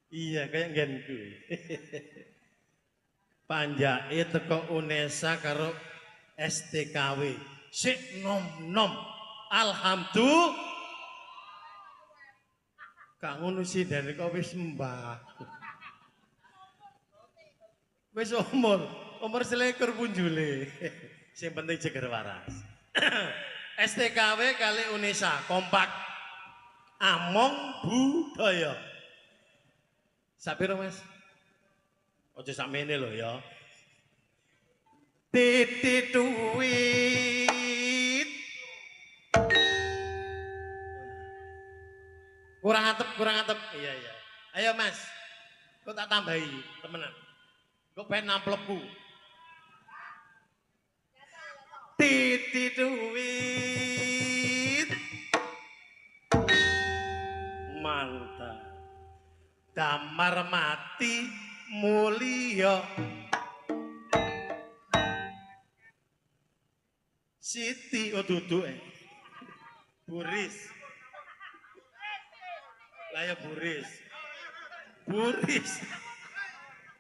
Iya kayak genku. Panjake teko UNESA karo STKW. Sik nom-nom. Alhamdulillah. Kak ngono sih dari kok wis mbah. Wis umur selekur punjule. Sing penting jeger waras. STKW kali UNESA kompak. Among budaya. Sapiro Mas? Ojo sakmene lho ya. Titit duit. Kurang atep. Iya. Ayo Mas. Kok tak tambahi temenan. Kok pengen namplepku. Titit duit. Mantap. Damar mati mulia. Siti duduk Buris. Lah ya Buris.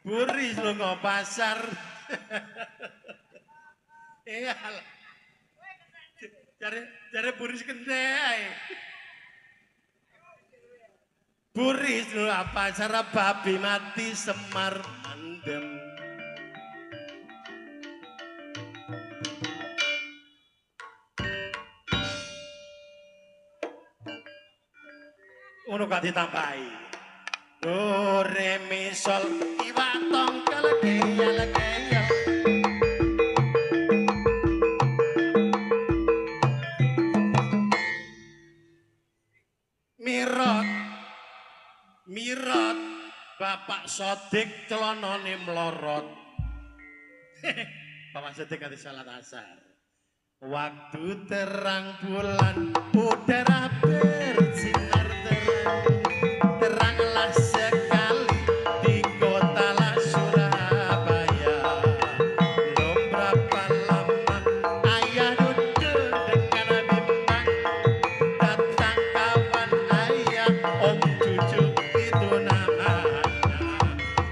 Buris lo nggak pasar. Iya. Cari Buris kendai. Buris lo apa cara babi mati Semar Andem. Ono gak ditambahi. Do re mi sol iwa tong kelegeyal. Mirot Bapak Sodik celonone melorot. Bapak Sodik kali salat asar. Waktu terang bulan udara bersinar teranglah sekali di kota Surabaya. Belum berapa lama ayah duduk dengan bimbang. Datang kawan ayah om cucu itu namanya.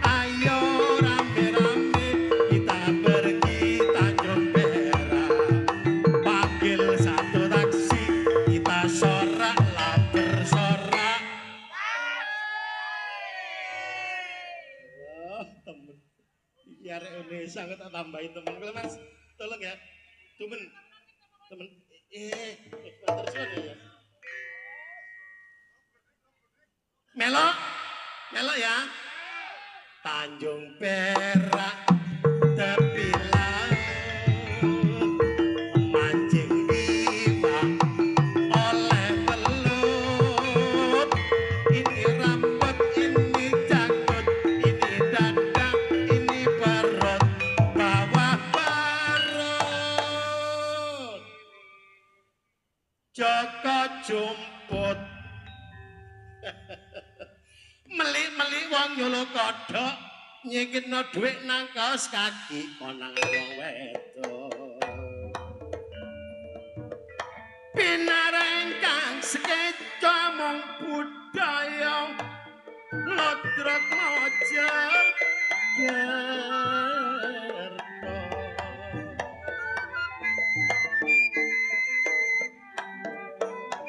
Ayo rame-rame kita pergi Tanjung Perak. Panggil satu taksi kita soraklah bersorak. Temen ya Indonesia tak tambahin temen gue Mas tolong ya temen terus ya melo ya Tanjung Perak tepi laut mancing iwak oleh belut. Ini rambut ini janggut ini dada ini perut bawah perut. Joko jumput meli wong nyuluh kodhok nyikitno dhuwit nang kaos kaki konangan wong wedok. Pinarengkang sekeca mong budaya lodrok mojo gerto.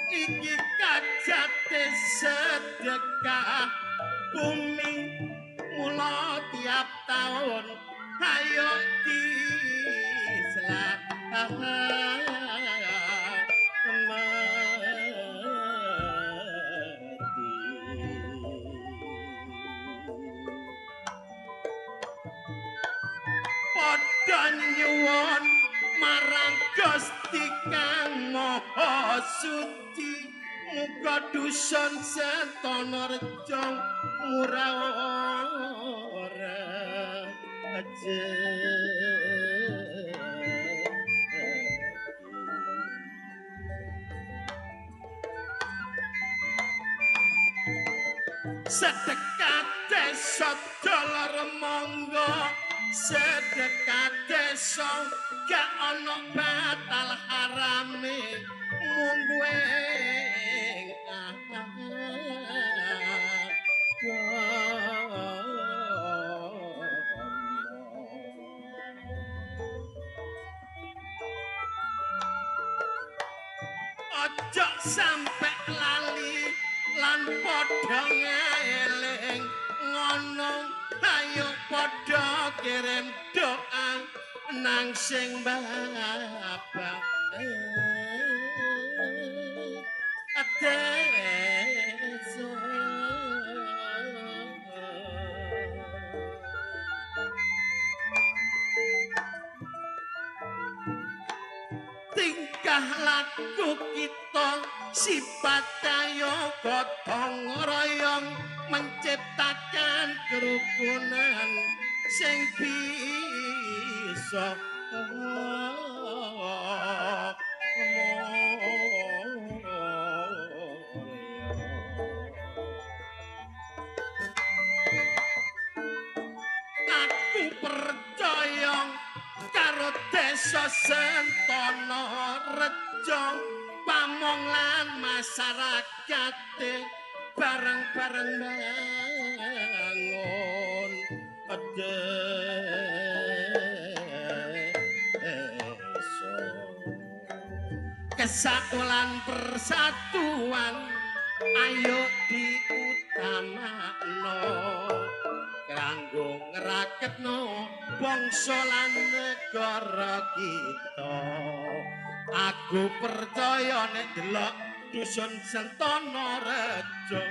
Iki kajate sedekah bumi mula tiap tahun ayo padha nyuwun marang Gusti Kang Maha Suci muga dusun Sentonorejo murah aja. Sedekah desa dolar monggo sedekah desa gak ono batal harame mung Ojo sampe lali lan padha ngeling ngono ayo padha kirim doa nang sing bapak ateso tingkah laku kita sifat kaya gotong royong menciptakan kerukunan sing bisa aku percaya karo desa Sentana Rejo pamong lan masyarakate bareng-bareng bangun desa kesatuan persatuan ayo diutamakno kanggo ngraketno bangsa lan negara kita. Aku percaya nek delok dusun Sentana Rejo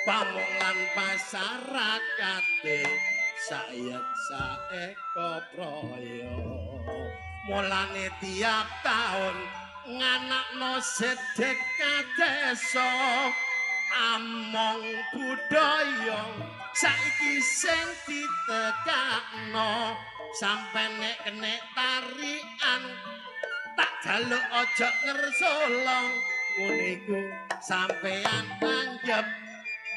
pamong lan masyarakate sayat saeka praya mulane tiap taun nganakno sedekah desa among budaya saiki sing ditegakno sampe nek kenek tarian tak jaluk aja ngersolong ngene iku sampean anggap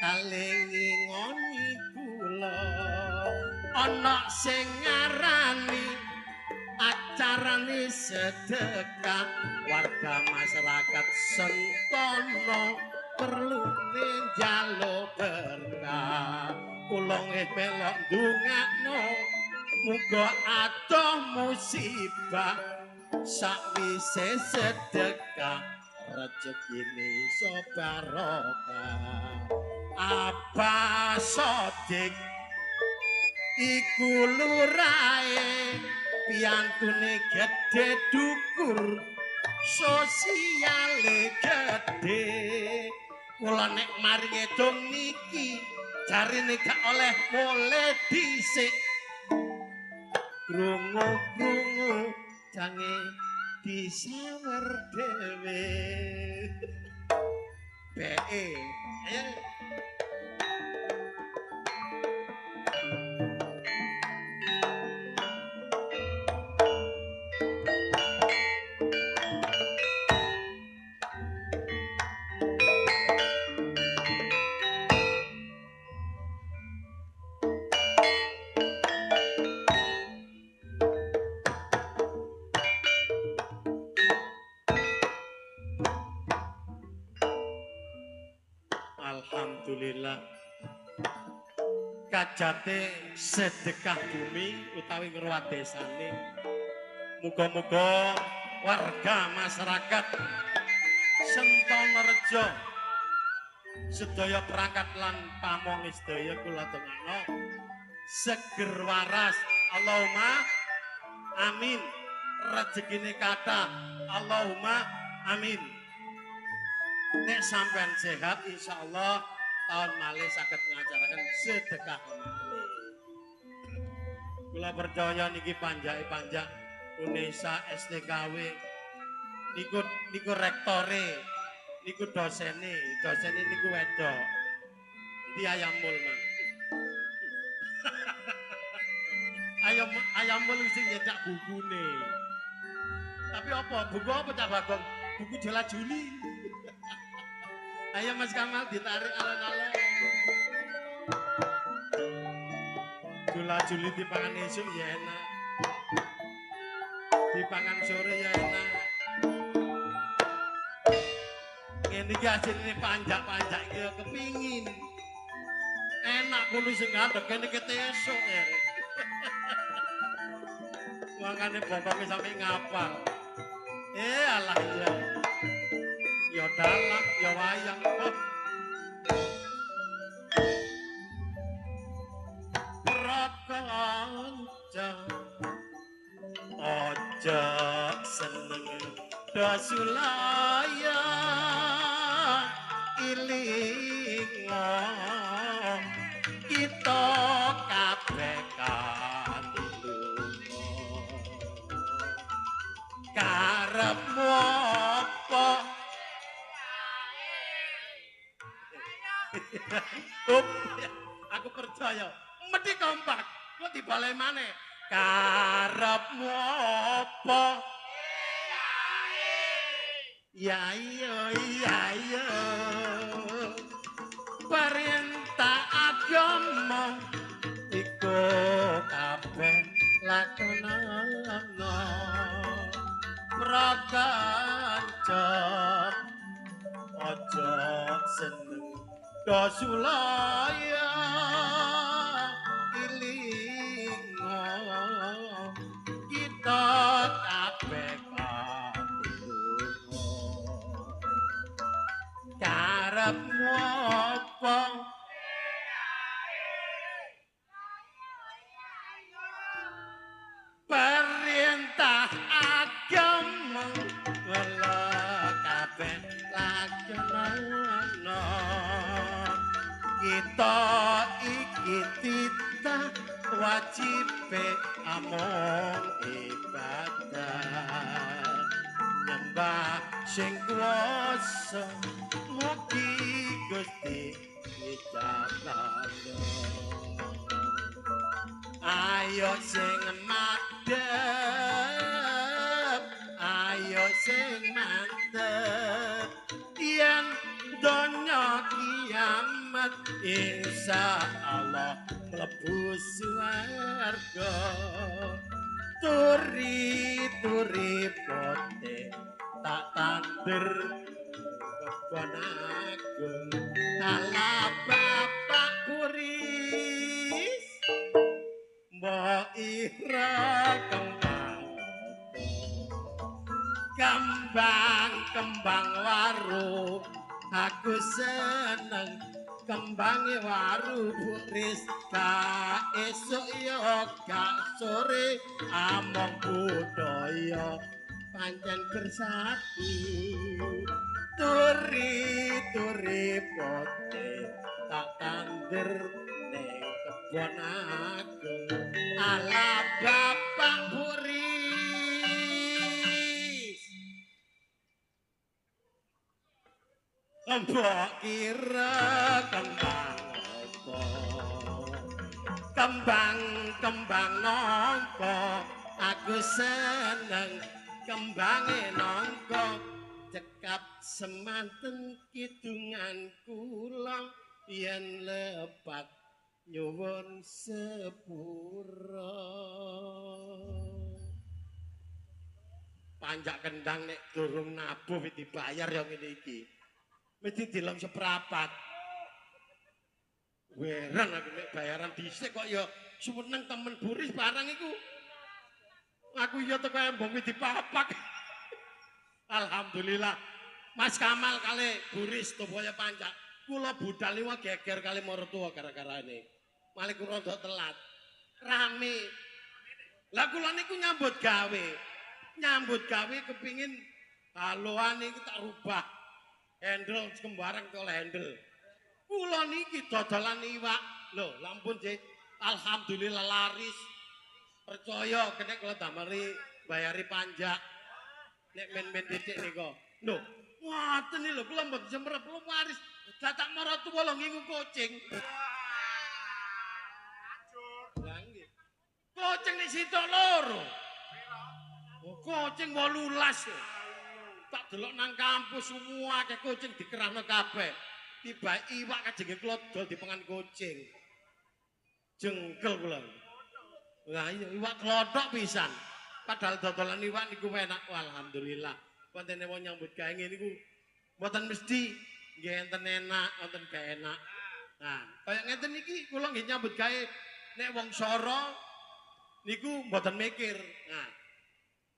kalingi ngoni kula ana sing ngarani acarane sedekah warga masyarakat Sentana perlu njaluk berkah kula melok ndongakno muga atoh musibah sakwise sedekah rezekine iso barokah apa sodik iku lurae piantune gede dukur sosiale gede kula nek mari ngedong niki jarine gak oleh mulai dhisik krungu-krungu jange disawer dhewe be ayo alhamdulillah kajate sedekah bumi utawi ngruwat desane muga-muga warga masyarakat Sentana Rejo sedaya perangkat lan pamong sedaya kula dongakno seger waras Allahumma amin rezekine kathah Allahumma amin nek sampean sehat insyaallah tahun malih saged ngajaraken sedekah malih kula percaya niki panjake-panjak Unesa STKW niku rektore niku dosene niku wedok di ayamul mang ayamul sing nyedak bukune tapi apa buku apa Cak Bagong buku Jola Juli ayo Mas Kamal ditarik alon-alon Jola Juli dipangan esuk ya enak dipangan sore ya enak ngene iki asline panjak-panjak iki kepingin enak kuwi sing ngadeg kene ketesuk ya makane bokonge sampe ngapal alah iya ya dalang ya wayang. Oh. Prakanca aja seneng dasulaya ilinga kita kabeh katulunga karepmu apa aku percaya mesti kompak kok dibale maneh karepmu apa ya iya perintah agama iku kabeh lakonana prakanca aja seneng dosulaya ilinga kita kabeh katulunga karepmu apa perintah agama wala kabeh laksana kita iki titah wajibe amung ibadah nyembah sing kuwasa mugi Gusti ijabana ayo sing madhep ayo sing mantep yen donya kiamat insyaallah mlebu swarga turi pote tak tandur kebon agung ala bapak kuris mbok ira kembang waru aku seneng kembange waru buris ka esuk ya gak sore among budaya pancen bersatu turi pote tak tandur ning kebon agung ala bapak buris mbok kira kembang apa kembang nangka aku seneng kembange nangka cekap semanten kidungan kula yen lepat nyuwun sepura panjak kendang nek durung nabuh dibayar ya ngene iki mesti dilem seprapat weran aku nek bayaran dhisik kok ya seneng temen buris barang iku aku ya teko embong dipapak alhamdulillah Mas Kamal kali buris topoya pancak kula budal niku geger kali martua gara-gara ini malih kula rada telat rame lah kula niku nyambut gawe kepingin haloan iki tak rubah handle kembarang oleh handle kula niki dodolan iwak lho lampun Cik alhamdulillah laris percaya kena kula damari bayari panjak nek men-men titik nika lho ngoten lho kula mboten semrep kula waris dadak maratuwa lho ngingu kucing lha nggih kucing nek sitok loro kucing 18 tak delok nang kampus semua akeh kucing dikerahno kabeh tiba iwak kajenge kula dol dipengan kucing jengkel kula lah iya iwak klothok pisan padahal dodolan iwak niku enak alhamdulillah wonten wong nyambut gawe ngene niku mboten mesti nggih enten enak wonten gak enak nah kaya ngeten iki kula nggih nyambut gawe nek wong soro niku mboten mikir nah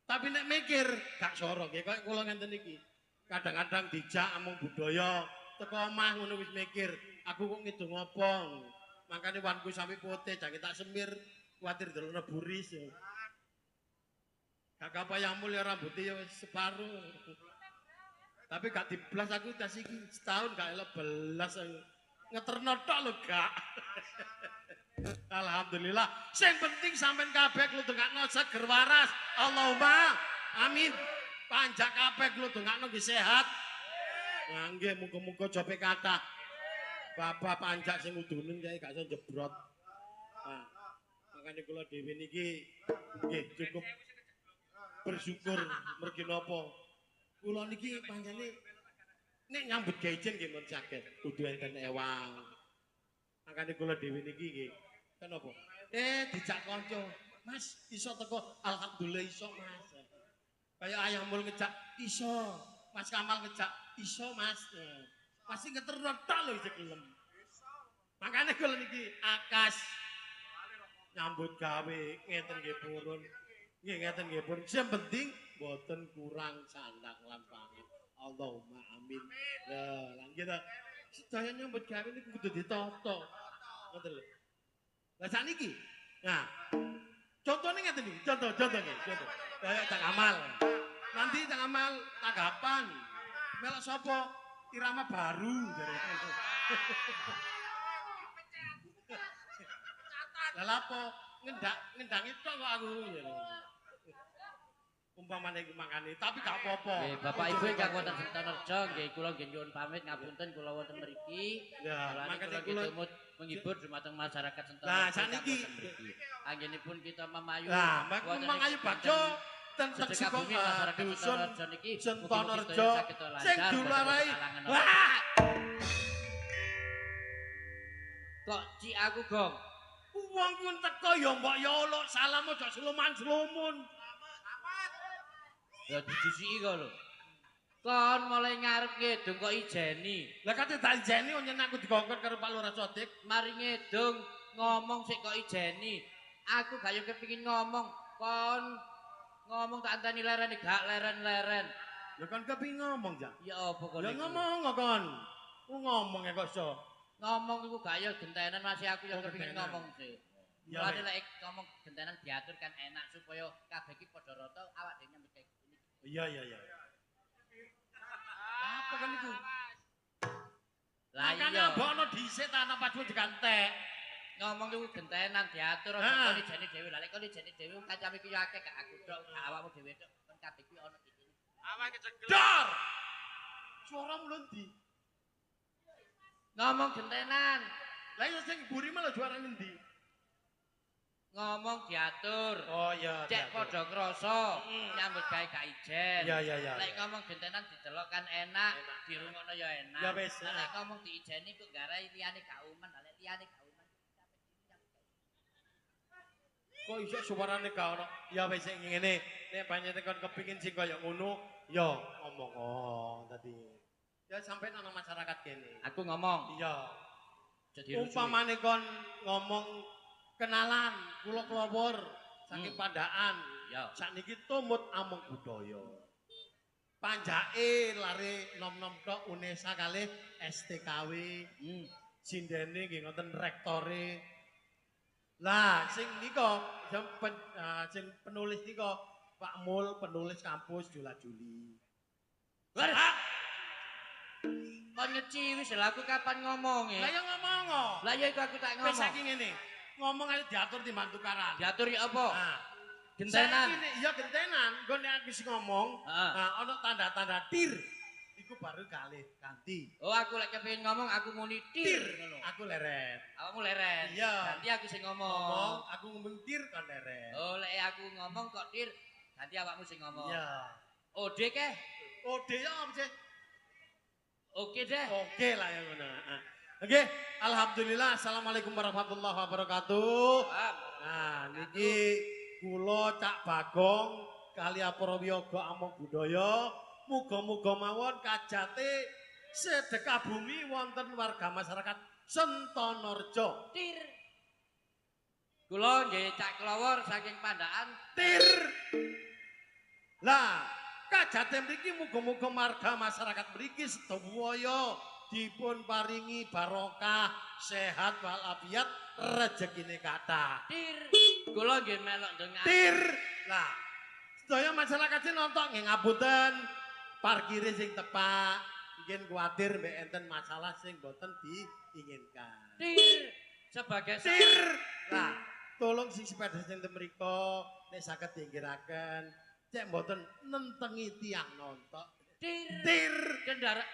tapi nek mikir gak soro nggih kaya kula ngenten iki kadang-kadang dijak amung budaya teko omah ngono wis mikir aku kok ngidung apa makane wanku sampe putih jange tak semir kuwatir delokno buris ya gak kapayamul ya rambutnya ya separuh tapi gak diblas aku tas iki setahun gak elok belas ngeterno tok lho gak alhamdulillah sing penting sampean kabeh kludungakno seger waras Allahumma amin panjak kabeh kludungakno nggih sehat nah nggih muga-muga jope kathah bapak panjak sing udune kae gak iso jebrot nah makane kula dhewe niki nggih cukup bersyukur mergi napa kula niki pancene nek nyambut gawe ijen nggih mun saged kudu enten ewang makane kula dhewe niki nggih kenapa dijak kanca Mas iso teko alhamdulillah iso Mas kaya ayamul ngejak iso Mas Kamal ngejak iso Mas pasti ngeterno tok lho isih gelem makane kula niki akas nyambut gawe ngeten nggih purun nggih ngeten nggih pun sing penting boten kurang sandak lan pangan Allahumma amin lah lan kita sedaya nyambut gawe niku kudu ditata ngoten lho lah saniki nah contohnya ngeten iki contoh kaya Cak Amal nanti Cak Amal tanggapan melok sapa irama baru jare lah lapo ngendangi tok kok aku jare umpamane iku mangane tapi gak apa-apa. Nggih, Bapak Ibu ingkang wonten Sentonerjo nggih kula nggih nyuwun pamit ngapunten kula wonten mriki. Ya, makane kula tumut menghibur dumateng masyarakat Sentonerjo. Nah, saniki anggenipun kita memayu. Nah, memayu bagyo ten Tegsiko dusun Sentonerjo sing dularai. Wah! Kok cik aku, Gong? Wong ku teko ya mbok ya olok salam aja sluman-slumun. Ya didisiki kok lho. Kon mulai ngarep ngedung kok ijeni. Lah kate tak ijeni nyen aku dikongkon karo Pak Lurah Sodik. Mari ngedung ngomong sik kok ijeni. Aku gak yo kepengin ngomong. Kon ngomong tak anteni leren gak leren-leren. Ya kan kepengin ngomong, Jak. Ya apa kok. Ya ngomong kon. Ku ngomong ya kok iso. Ngomong iku gak yo gentenan masih aku yo kepengin ngomong sih. Ya lek ngomong gentenan diatur kan enak supaya kabeh iki padha rata awak dhewe nyambut kayak gini. Iya. Apa kan itu? Lah iya. Mbok ana dhisik ta ana padu digantek. Ngomong iku gentenan diatur aja kon ijeni dhewe. Lah lek kon ijeni dhewe kancane iki yo akeh gak aku tok, gak awakmu dhewe tok. Kon kabeh iki ana iki. Awake kecegel. Dor. Suara mulun ndi? Ngomong gentenan. Lah iya sing buri malah juara ndi? Ngomong diatur. Oh iya. Cek padha krasa nyambut gawe gak ijen. Iya. Lek ngomong gentenan didelok kan enak, dirungokno ya enak. Ya wis. Lek ngomong diijeni kok garai liyane gak umen, lek liyane gak umen. Kok iso suarane gak ono? Ya wis sing ngene, nek panjenengan kon kepengin sing kaya ngono, ya ngomong tadi. Ya sampai nang masyarakat kene. Aku ngomong. Iya. Jadi umpamane kon ngomong kenalan kula kelopor saking Pandaan. Ya. Sakniki tumut amung budaya. Panjake lare nom-nom tok UNESA kalih STKW. Sindene nggih ngoten rektore. Lah sing nika sing penulis nika Pak Mul penulis kampus Jula Juli. Kon ngeci wis lha aku kapan ngomong Lah ya ngomong. Lah ya iku aku tak ngomong. Wis saiki ngene. Ngomong aja diatur timbang tukaran. Diatur ya apa? Nah, gentenan. Iya gentenan. Gue nek aku sing ngomong, nah ono tanda-tanda tir. Iku baru kalih ganti. Oh aku lek kepengin ngomong aku muni tir ngono. Aku leret. Awakmu leret. Iya. Ganti aku sing ngomong. Aku ngomong tir kan leret. Oh lek aku ngomong kok tir, ganti awakmu sing ngomong. Iya. Ode keh. Ode ya apa sih? Oke deh. Oke lah ya ngono. Oke, alhamdulillah. Assalamualaikum warahmatullahi wabarakatuh. Nah, niki kula Cak Bagong kali para wiyaga amung budaya, muga-muga mawon kajate sedekah bumi wonten warga masyarakat Sentonorjo. Tir. Kula nggih Cak Klowor saking Pandaan. Tir. Lah, Kajate mriki muga-muga marga masyarakat mriki sedaya dipun paringi barokah, sehat walafiat, rezekine kathah. Tir. Kula nggih melok ndonga. Tir. Lah, sedaya masyarakat sing nonton nggih ngapunten parkire sing tepak. Mungkin kuwatir mbek enten masalah sing boten diinginkan. Tir. Sebagai Tir. Lah, tolong sing sepeda sing mriko nek saged diinggiraken cek mboten nentengi tiang nonton. Tir. Kendara.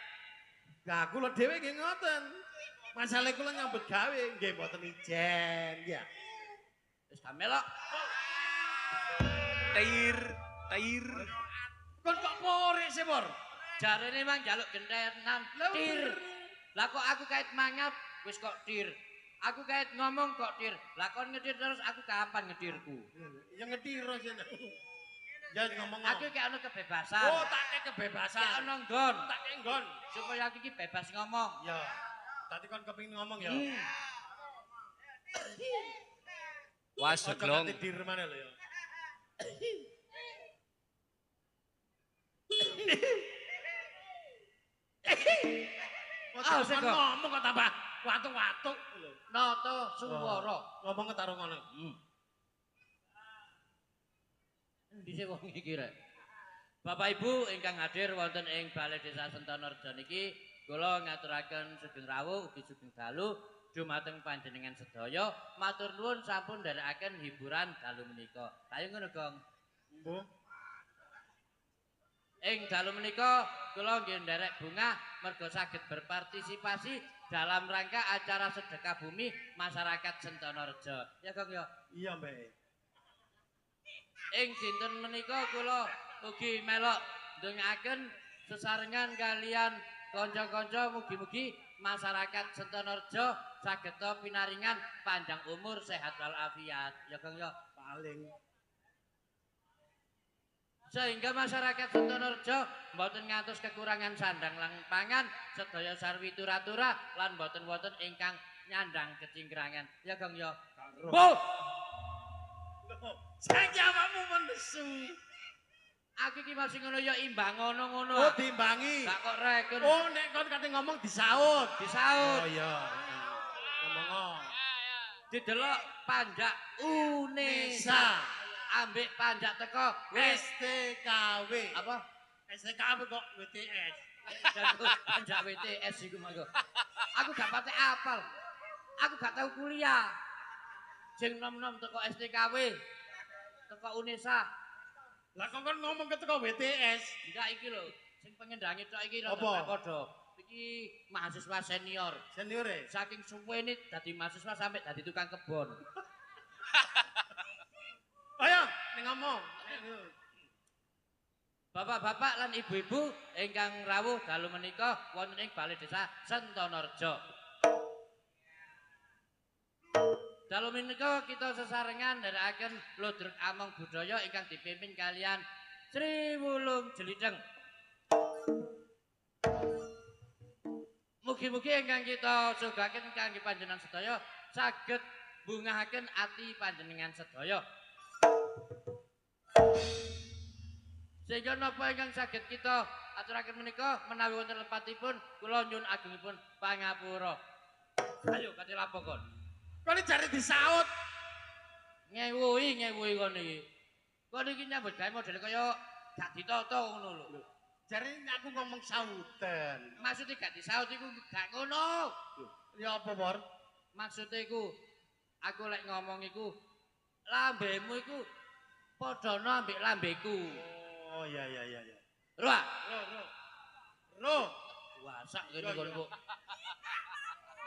Lah kula dhewe nggih ngoten. Masalah kula nyambut gawe nggih mboten ijen ya. Wis melok. Tair. Kon kok porek sih, Por? Jarene mang njaluk gentenan. Tir. Lah kok aku kait mangap wis kok tir. Aku kait ngomong kok tir. Lah kon ngetir terus aku kapan ngetirku? Ya ngetiro sih. Ya ngomong. Aku kayak ono kebebasan. Oh, tak kebebasan. Kayak ono nggon. Tak nggon. Supaya aku iki bebas ngomong. Ya. Tadi kon kepengin ngomong ya. Wah, seglong. Ojo dir mana lho ya. Ah, sik kok. Ngomong kok tambah watuk-watuk lho. Nata suwara. Ngomong ketarung ngono. Endi sih wong iki rek? Bapak Ibu ingkang hadir wonten ing Balai Desa Sentonorjo niki kula ngaturaken sugeng rawuh ugi sugeng dalu dumateng panjenengan sedaya. Matur nuwun sampun nderekaken hiburan dalu menika. Kayu ngono, Gong. Mbuh. Ing dalu menika kula nggih nderek bungah merga saged berpartisipasi dalam rangka acara sedekah bumi masyarakat Sentonorjo. Ya, Gong ya. Iya, Mbak. Ing dinten menika kula ugi melok ndongaaken sesarengan kalian kanca-kanca mugi-mugi masyarakat Sentonorjo saged pinaringan panjang umur sehat walafiat. Ya Kang ya Paling sehingga masyarakat Sentonorjo mboten ngantos kekurangan sandang lan pangan sedaya sarwi tura-tura lan mboten wonten ingkang nyandang kecingkrangan. Ya Kang ya. Bu. saiki awakmu menesu. Aku iki masih ngono ya imbang ngono-ngono. Oh, diimbangi. Gak kok reken. Oh, nek kon kate ngomong disaut. Disaut. Oh iya. Ngomong. Didelok panjak Unesa. ambek panjak teko STKW. apa? STKW kok WTS. Panjak WTS iku mangko. Aku gak pate apal. Aku gak tahu kuliah. Sing nom-nom teko STKW. Teko Unesa. Lah kok kon ngomong keteko WTS. Enggak iki lho, sing pengendange tok iki Apa? rada padha. Iki mahasiswa senior. Senior e. Saking suwene dadi mahasiswa sampai dadi tukang kebon. Ayo, ning ngomong. Bapak-bapak lan ibu-ibu ingkang rawuh dalu menika wonten ing Balai Desa Sentonorjo. Dalu menika kita sesarengan nderekaken Lodrek Among Budaya ingkang dipimpin kalian Sri Wulung Jeliteng. Mugi-mugi ingkang kita sugaken kangge panjenengan sedaya saged bungahaken ati panjenengan sedaya. Sehingga napa ingkang saged kita aturaken menika menawi wonten lepatipun kula nyuwun agungipun pangapura. Ayo kate lapo kon. Kon jare disaut. Ngewuhi kon iki. Kon iki nyambut gawe model kaya gak ditata ngono lho. Jare aku ngomong sautan. Maksudnya gak disaut iku gak ngono. Ya apa, Por? Maksudnya iku aku lek ngomong iku lambemu iku padana ambek lambeku. Oh iya. Lho. Ro. Wasak kene kon kok.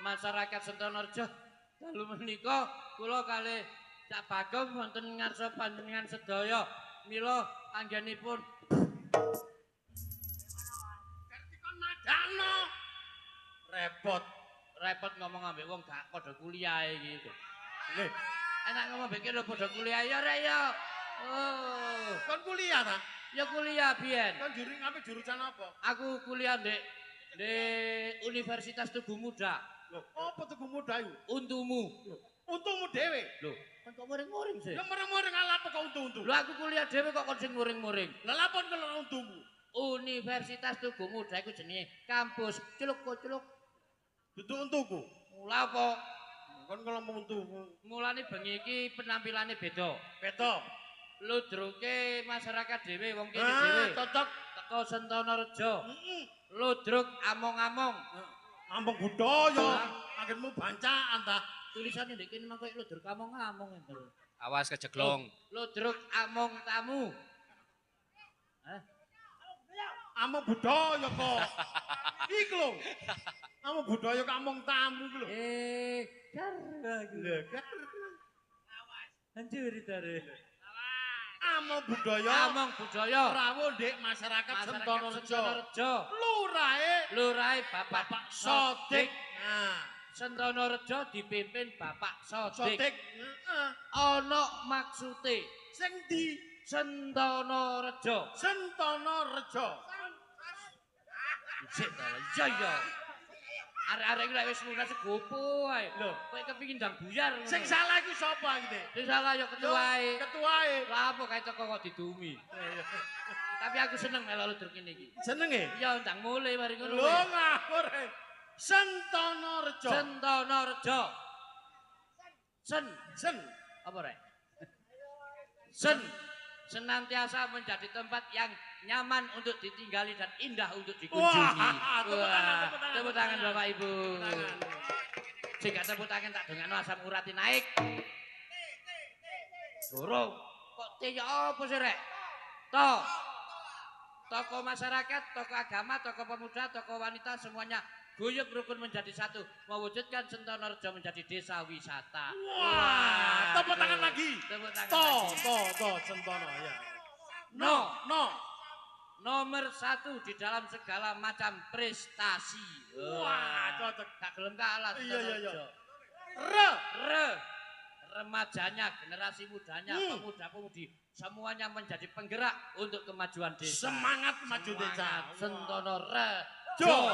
Masyarakat Sentonorjo dalu menika kula kalih Cak Bagong wonten ngarsa panjenengan sedaya mila anggenipun Karti kon madano. Repot ngomong ambek wong gak padha kuliah iki. Nggih. Enak ngomong ambek lho padha kuliah ya rek ya. Oh, Kon kuliah ta? ya kuliah biyen. Kon jurusan apa? Aku kuliah di Universitas Tugu Muda. Lho, apa tukumu dayu? Untumu. Untumu dhewe. Lho, kan kok muring-muring sih? Ya mereng-mereng apa kok untu-untu? Lho aku kuliah dhewe kok kon sing muring-muring. Lah lapon kalau untumu. Universitas Tugu Muda iku jenenge kampus culuk. Dudu untuku. Mula apa? Kon kalau mau untumu. Mulane bengi iki penampilannya beda. Beto. Ludruke masyarakat dhewe wong kene dhewe. Cocok. Teko Sentana Reja. Heeh. Ludruk among-among. Ambung budaya. Akhirmu bancaan ta. Tulisannya ndek kene mah koyo ludruk among-among ento. Awas kejeglong. Ludruk among tamu. Hah? Ambung budaya kok. Iku lho. Ambung budaya kok ambung tamu iku lho. Karena Lho, hancur tare. ambung budaya. Among budaya. Rawuh ndek masyarakat Sentana Reja. Reja. Lurahe Bapak Sodik. Sodik. Nah, Sentana Reja dipimpin Bapak Sodik. Sodik. Heeh. Ana maksude Sing di Sentana Reja. Sentana Reja. Sik ta. Iya. Arek-arek iki lek wis lunas gopo ae. Lho, Kowe kepengin ndang buyar. sing salah iku sapa iki? Sing salah ya ketuae. Ketuae. Lah apa kae teko kok didumi. Tapi aku seneng melu ludruk kene iki. Senenge? Ya ndang mulai mari ngono. Lho ngawur. Sentana Reja. Sentana Reja. Sen. Apa rek? Senantiasa menjadi tempat yang nyaman untuk ditinggali dan indah untuk dikunjungi. Wah, Tepuk tangan Bapak Ibu. Tangan. Jika tepuk tangan tak dongakno asam urati naik. Durung. Kok tiya apa sih rek? Tokoh masyarakat, tokoh agama, tokoh pemuda, tokoh wanita semuanya guyub rukun menjadi satu, mewujudkan Sentana Reja menjadi desa wisata. Wah, tepuk tangan lagi. Tepuk tangan lagi. Sentana ya. No. No. Nomor 1 di dalam segala macam prestasi. Wah, cocok. Gak gelem kalah. Iya. Remajanya, generasi mudanya, pemuda-pemudi, semuanya menjadi penggerak untuk kemajuan desa. Semangat maju desa. Sentana Reja.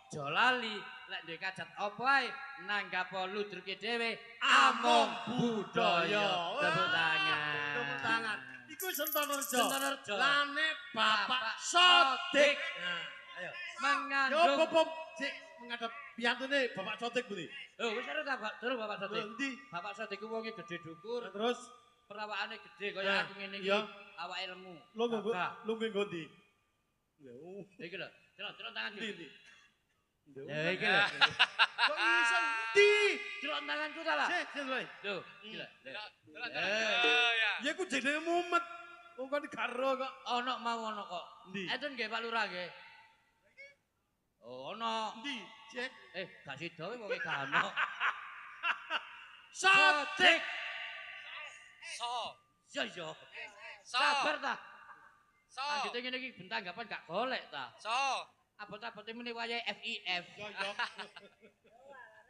Jolali lek ndek kajat apa ae nanggapo ludruke dhewe among budaya. Tepuk tangan. Iku Sentana Reja. Sentana Reja. Lane Bapak Sodik. Nah, ayo. Yo Mengandung. Bob, sik menghadap piyantune Bapak Sodik kuwi. Oh, wis ora ta, Pak? Durung Bapak Sodik. Endi? Bapak Sodik ku wonge gede dukur, Terus perawakane gede kaya Nah, aku ngene iki. iya. Awake lemu. lu Gagah. nggo ndi? Lho, Iki lho, celok tangan ndi iki. ndi? Ya iki lho. Kok iso ndi? Celok tanganku ta lah. Sik, wae. Lho, iki lho. Ya. Ya ku jenenge mumet. Wong kon garo kok. Ono mau ono kok. Ndi? Enten nggih Pak Lurah nggih. Oh, ono. Ndi? Cek. Gak sida wong gak ono. Sodik. Iya. Sabar ta. Anggite ngene iki bentanggapan gak golek ta. Abot-abote muni wayahe FIF. Yo.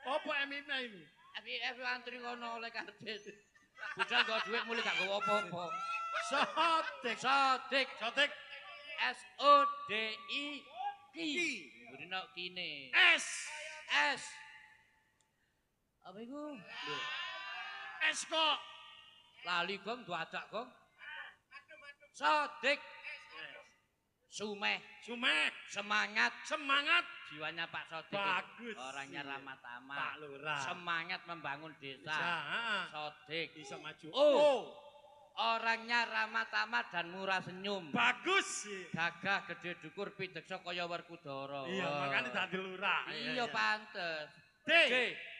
Apa MIM ini? FIF antri kono oleh kartis. Budal nggo dhuwit mulih gak nggawa apa-apa. Sodik. Sodik. SODIK. Burine kine. S. Apa iku? S kok. Lali gong duadak gong. Sodik. Sumeh. Semangat. Jiwanya Pak Sodik. Bagus. Orangnya ramah tamah. Pak Lurah. Semangat membangun desa. Bisa. Sodik. Bisa maju. Oh. Orangnya ramah tamah dan murah senyum. Bagus. Gagah gede dukur pideksa kaya Werkudara. Iya, makanya dadi lurah. Iya pantes. D.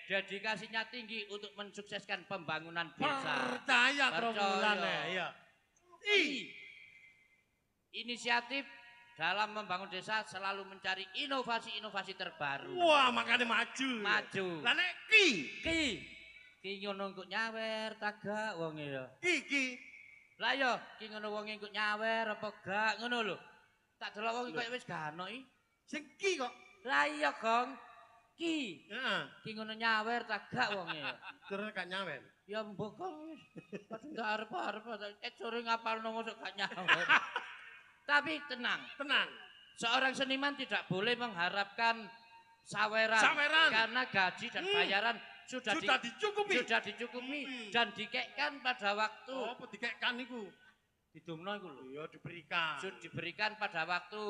Dedikasinya tinggi untuk mensukseskan pembangunan desa. Percaya terowulan ya. I. Inisiatif dalam membangun desa selalu mencari inovasi-inovasi terbaru. Wah, makanya maju. Lah nek ki. Ki ngono engko nyawer tagak wong ya. Ki. Lah ya, ki ngono wong engko nyawer apa gak ngono lho. Tak delok wong kaya wis gano iki. Sing ki kok. Lah iya, Gong. Ki. Heeh. Ki ngono nyawer tagak wong ya. Terus gak nyawen. Ya mbok Gong wis. Padahal gak arep-arep sore ngapalno mosok gak nyawer. Tapi tenang. Tenang. Seorang seniman tidak boleh mengharapkan Saweran. Saweran. Karena gaji dan bayaran sudah dicukupi. Dan dikekkan pada waktu. Oh, apa dikekkan iku? Didumno iku lho. Iya, diberikan. Sudah diberikan pada waktu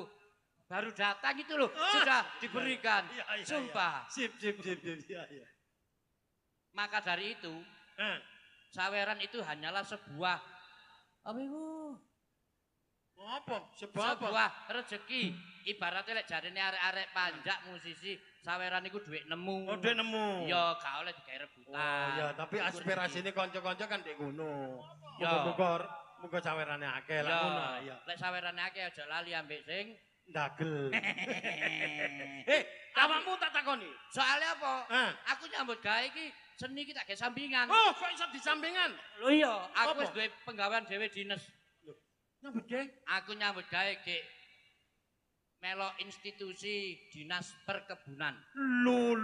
baru datang itu loh, sudah diberikan. Iya. Sumpah. Sip. Iya. Maka dari itu, saweran itu hanyalah sebuah apa itu? Apa? Sebab apa? Sebuah rezeki. Ibaratnya lek jarene arek-arek panjak musisi, saweran iku dhuwit nemu. Oh, dhuwit nemu. Ya gak oleh digawe rebutan. Oh, ya, tapi aspirasine kanca-kanca kan ndek ngono. Ya. Muga sawerane akeh lah ngono. Ya. Lek sawerane akeh aja lali ambek sing ndagel. Awakmu tak takoni. soalnya apa? Aku nyambut gawe iki seni iki tak gawe sampingan. Oh, kok iso disampingan? Lho iya, aku Apa? wis duwe penggawean dhewe dinas. Nyambut gawe. Aku nyambut gawe ge melok institusi dinas perkebunan. Lho.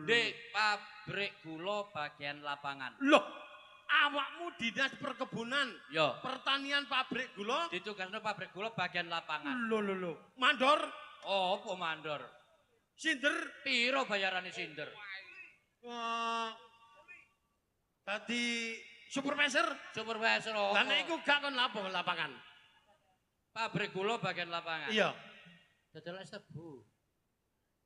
Di pabrik gula bagian lapangan. Loh, awakmu dinas perkebunan, Yo, pertanian pabrik gula. ditugasno pabrik gula bagian lapangan. Lho. Mandor, Oh, apa mandor? sinder. Piro bayarane sinder? Tadi supervisor. Supervisor. Oh, Lah nek iku gak kon lapo lapangan. pabrik gula bagian lapangan. Iya. Dodol es tebu.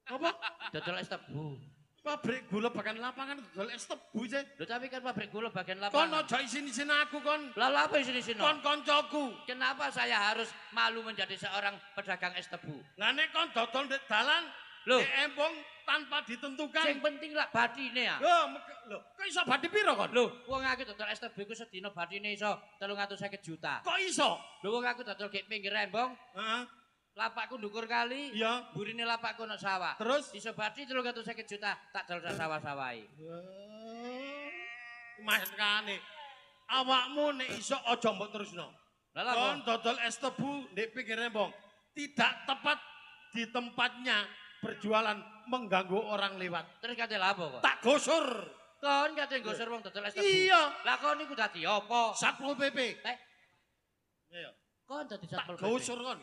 Apa? Dodol es tebu. Pabrik gula bagian lapangan dodol es tebu sih. Lho tapi kan pabrik gula bagian Kon lapangan. aja isin-isin aku kon. Lah lha apa sini-sini? Kon koncoku. Kenapa saya harus malu menjadi seorang pedagang es tebu? Lah nek kon dodol ndek dalan, Loh. ndek embong tanpa ditentukan. Yang penting lah badine ya. Lho, kok iso badi piro kon? Lho, wong aku dodol es tebu iku sedina badine iso 350 juta. Kok iso? Lho wong aku dodol gek pinggir embong, Heeh. lapakku ndukur kali, Iya. burine lapakku nang sawah. Terus? Iso badi 350 juta, tak dol sawah-sawahi. Makane awakmu nek iso aja mbok terusno. Lah lha Kon dodol es tebu ndek pinggir embong. Tidak tepat di tempatnya berjualan mengganggu orang lewat. terus kate lha apa kok? Tak gosur. Kon kate ngosor wong dodol es tebu. Iya. Lah kon niku dadi apa? Satpol PP. Eh, Iya. kon dadi Tak satpol PP. gosur kon.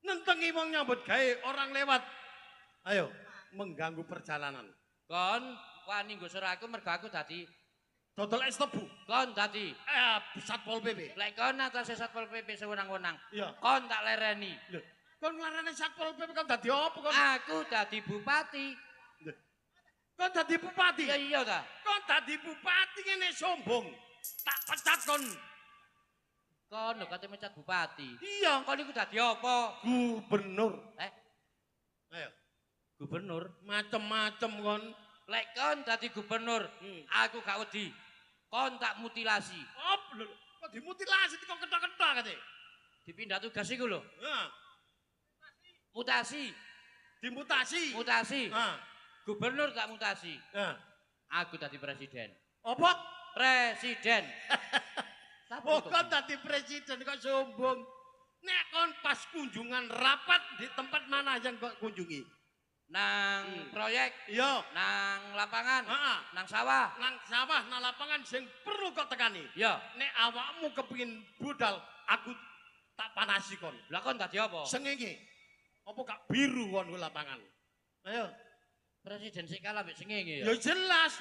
Nentengi wong nyambut gawe orang lewat. Ayo, mengganggu perjalanan. Kon wani ngosor aku mergo aku dadi Dodol es tebu. kon dadi Satpol PP. lek kon atase satpol PP sewenang-wenang. Iya. Kon tak lereni. Lho, kon nglarane Satpol PP kon dadi apa kon? Aku dadi bupati. Kon dadi bupati. Ya iya ta. Kon dadi bupati ngene sombong. Tak pecat kon. Kon lho kate mecat bupati. Iya, Kon iku dadi apa? gubernur. Ayo, Gubernur. macem-macem kon. Lek kon dadi gubernur, aku gak wedi. Kon tak mutilasi. Lho, kok dimutilasi kok ketok-ketok kate. Dipindah tugas iku lho. Heeh, Mutasi, dimutasi. mutasi. Heeh. Gubernur tak mutasi. Heeh. Aku dadi presiden. Apa? Presiden. Oh, kon dadi presiden kok sombong. Nek kon pas kunjungan rapat di tempat mana yang kok kunjungi? Nang proyek, Iya. nang lapangan, Heeh. nang sawah. Nang sawah, nang lapangan sing perlu kok tekani. Ya, Nek awakmu kepengin budal, aku tak panasi kon. lah kon dadi apa? Sengenge. Apa gak biru kon ku lapangan? Ayo. Presiden sik kalah mbek sengenge Ya ya. jelas.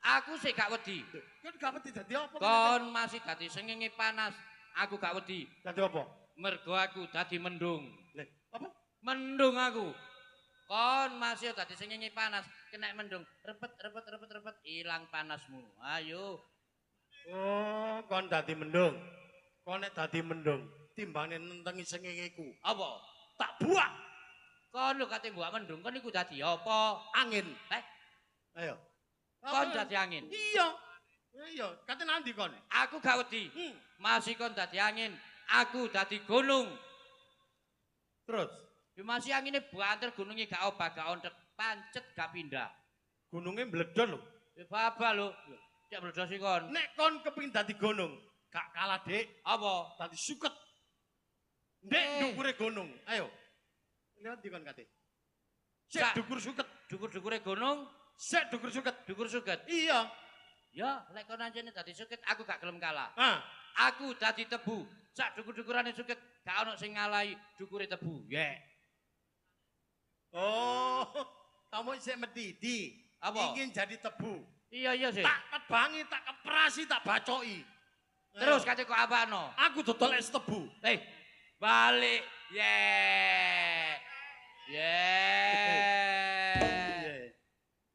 Aku sik gak wedi. Kon gak wedi dadi apa? Kon masih dadi sengenge panas. Aku gak wedi. dadi apa? Mergo aku dadi mendung. Leh, apa? Mendung aku. Kon masih dadi sengenge panas, kena mendung. Repet, ilang panasmu. Ayo. Oh, kon dadi mendung. Kon nek dadi mendung, timbangane nentengi sengengeku. Apa? Tak buak Kon lho kate mbok mendung, kon iku dadi apa? angin. Ayo. Kon dadi angin. Iya. Iya, kate nanti kon? Aku gak wedi. Masih kon dadi angin, aku dadi gunung. Terus Ya masih angine banter gunungnya gak obah, gak ondek, pancet gak pindah. gunungnya mledon lho. Ya baba lho. Cek bledosi kon. Nek kon kepengin dadi gunung, gak kalah, Dik. Apa? Dadi suket. Ndek ndukure gunung. Ayo. Lihat di kon kate. Sik Sak. dukur suket. Dukur-dukure gunung, Sik dukur suket. dukur suket. Iya. Ya, lek kon anjene dadi suket, aku gak gelem kalah. Ah, Aku dadi tebu. Sak dukur-dukurane suket, gak ono sing ngalahi dukure tebu. awakmu isih medidi. Apa? Ingin jadi tebu. Iya sih. Tak kebangi, tak keprasi, tak bacoki. Terus Ayo. kate kok apano? Aku dodol es tebu. Balik.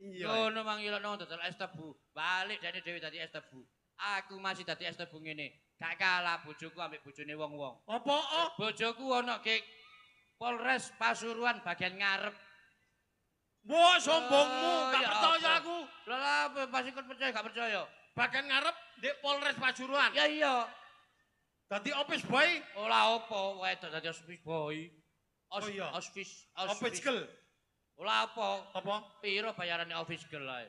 Iya. Ngono mang ilokno dodol es tebu. Balik dene dhewe dadi es tebu. Aku masih dadi es tebu ngene. Gak kalah bojoku ambek bojone wong-wong. Apa? Bojoku ana ke Polres Pasuruan bagian ngarep. Wah, sombongmu, gak Ya percaya apa? aku. Lah apa pas ikut percaya gak percaya? Bagian ngarep di Polres Pasuruan. Ya iya. Dadi office boy, Olah apa wedok dadi office boy. Oh iya. Office girl. Olah apa? Apa? Piro bayarane office girl ae?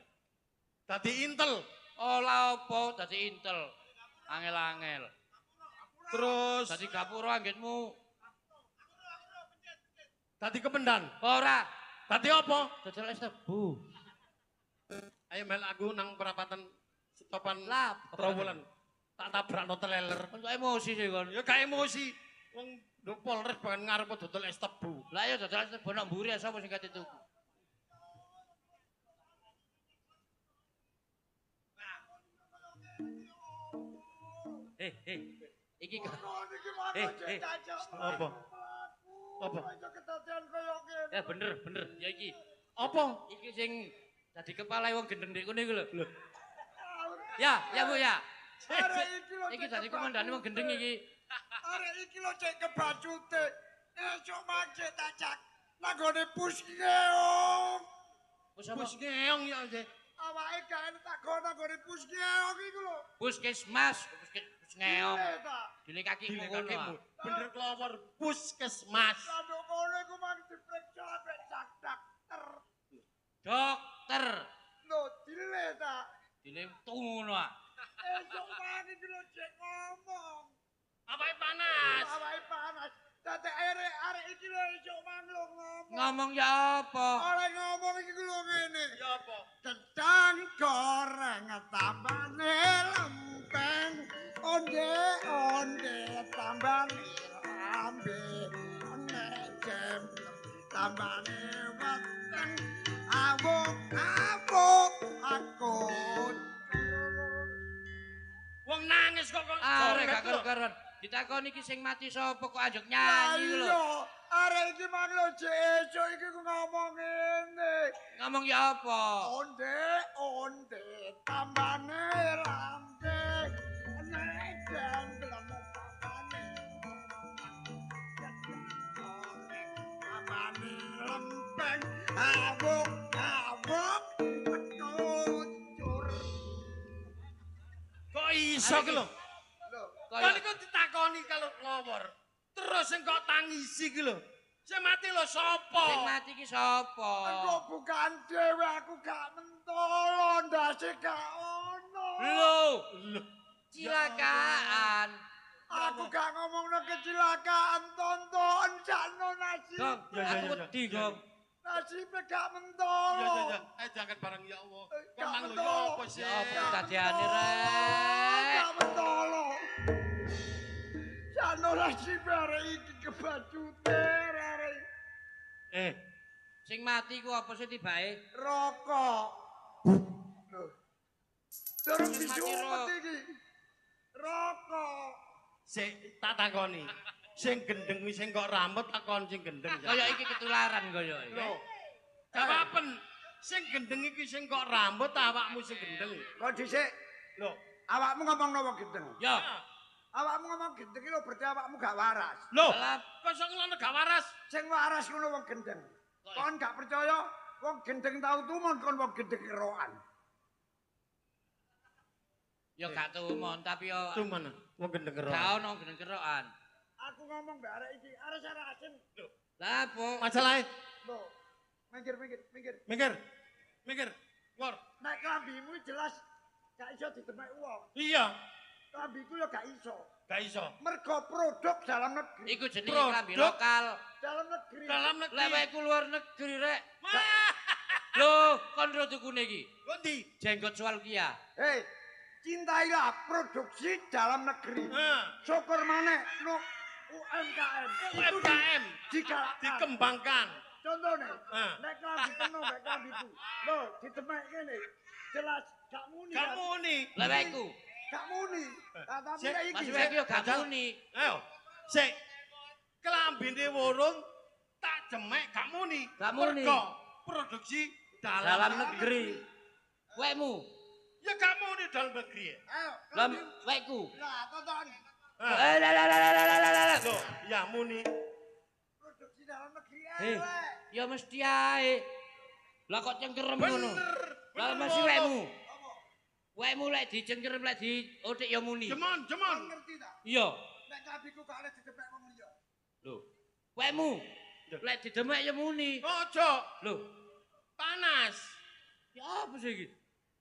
Dadi intel. Olah apa dadi intel. Angel-angel. Terus Dadi gapura anggitmu. dadi kemendan. Ora, Dadi apa? dodol es tebu. Ayo mel aku nang perapatan stopan Lah, Trawulan. Tak tabrakno teleler. Kok emosi sih kon? Ya gak emosi. Wong nduk Polres bahan ngarep dodol es tebu. Lah ya dodol es tebu nang mburi sapa sing kate tuku? Iki kok. Apa? Apa? Ya bener, ya iki. Apa? Iki sing dadi kepala wong gendeng nek kene iku lho. Ya Bu ya. Iki dadi komandane wong gendeng iki. Arek iki lho cek kebacute. Esuk mangke tak cak. Nagone puskeong. Wis apa? Bus ngeong ya nggih. Awake gak enak tak gono nagone puskeong iku lho. Puskesmas, ngeong. Ile ta. Dile kaki Gile ngono. kakimu. Bener kelawar puskesmas. Kado kono iku mang diperiksa ambek cak dokter. Dokter. Lho dile ta. Dile ngono ah. Esuk mangke iki lho cek ngomong. Awake panas. Awake panas. Dadi arek iki lho esuk mang lho ngomong. Ngomong ya apa? Oleh ngomong iki lho ngene. Ya apa? Gedang goreng tambane lempeng onde tambane lambe nejem tambane weteng awuk aku Wong nangis kok Arek gak joget lho. karu-karuan. Ditakoni iki sing mati sapa kok anjuk nyanyi lho. iya arek iki mang lho esuk iki ngomong ngene Ngomong ya apa? onde tambane lambe nejem tambane lempeng awuk kucur Kok iso ki lho? lho Kan iku ditakoni kalau kelawar. Terus sing kok tangisi ki lho. Sing mati lho sapa? Sing mati iki sapa? engko bukan dhewe aku gak mentolo ndase gak ono Lho, cilakaan. aku gak ngomongno kecelakaan tonton sakno nasib Gong, Ya, aku ya. wedi, Gong. nasibnya gak Ya mentolo ya ya. Ayo jangan bareng ya Allah. Gak Kemang lho ya betul. apa sih? Ya apa kejadiane rek? gak mentolo sakno nasib arek iki kebacute arek Sing mati ku apa sih tibake? rokok lho durung Sing mati disumpet iki rokok Sik tak takoni. Sing gendeng wis sing kok rambut takon sing gendeng. Kaya iki ketularan kaya iki. Lho. Jawaben sing gendeng iki sing kok rambut awakmu sing gendeng. kok dhisik Lho. awakmu ngomongno wong gendeng Ya, awakmu ngomong gendeng iki lho berarti awakmu gak waras Lho, Lah. kok iso ngono gak waras? sing waras ngono wong gendeng kon gak percaya wong gendeng tau tumon kon wong gendeng kerokan ya gak tumon tapi yo Cuman wong gendeng karo. gak ono gendeng kerokan. aku ngomong mbak arek iki arek cara asin lho Lah apa? Masalahe lho minggir mikir. Ngor. nek klambimu jelas gak iso ditemek wong Iya, klambiku ya gak iso gak iso. mergo produk dalam negeri Iku jenenge Produk. klambi lokal. dalam negeri Dalam negeri. Lewekku luar negeri rek. Wah, Lho, kon ro tukune iki. Gondi. Jenggot soal kia. hei cintailah produksi dalam negeri syukur maneh no UMKM UMKM digalakkan dikembangkan. contohnya Ah. nek klambi ngono mek kambiku. Lho, ditemek kene. Jelas gak muni. Gak muni. Leweku. Gak muni. Lah tapi Sik, nek iki. Mas Weku yo gak muni. Ayo. Sik. Klambine wurung tak jemek gak muni. Gak muni. Mergo produksi Dalam negeri. Wekmu. Ya gak muni dalam negeri. Ayo. Lam wekku. Lah, tonton. Lah. Loh, ya muni. Produksi dalam negeri Hei, elek. ya mesti ae. Lah kok cengkerem ngono? Bener. Lah bener mesti ngono. wekmu. Apa? Wekmu lek dicengkerem lek diothik ya muni. Jemon. Kon ngerti ta? Iya. Nek kambiku gak oleh ditemek wong liya. Lho. Wekmu lek didemek ya muni. Ojo. Lho, Panas. ya apa sih iki?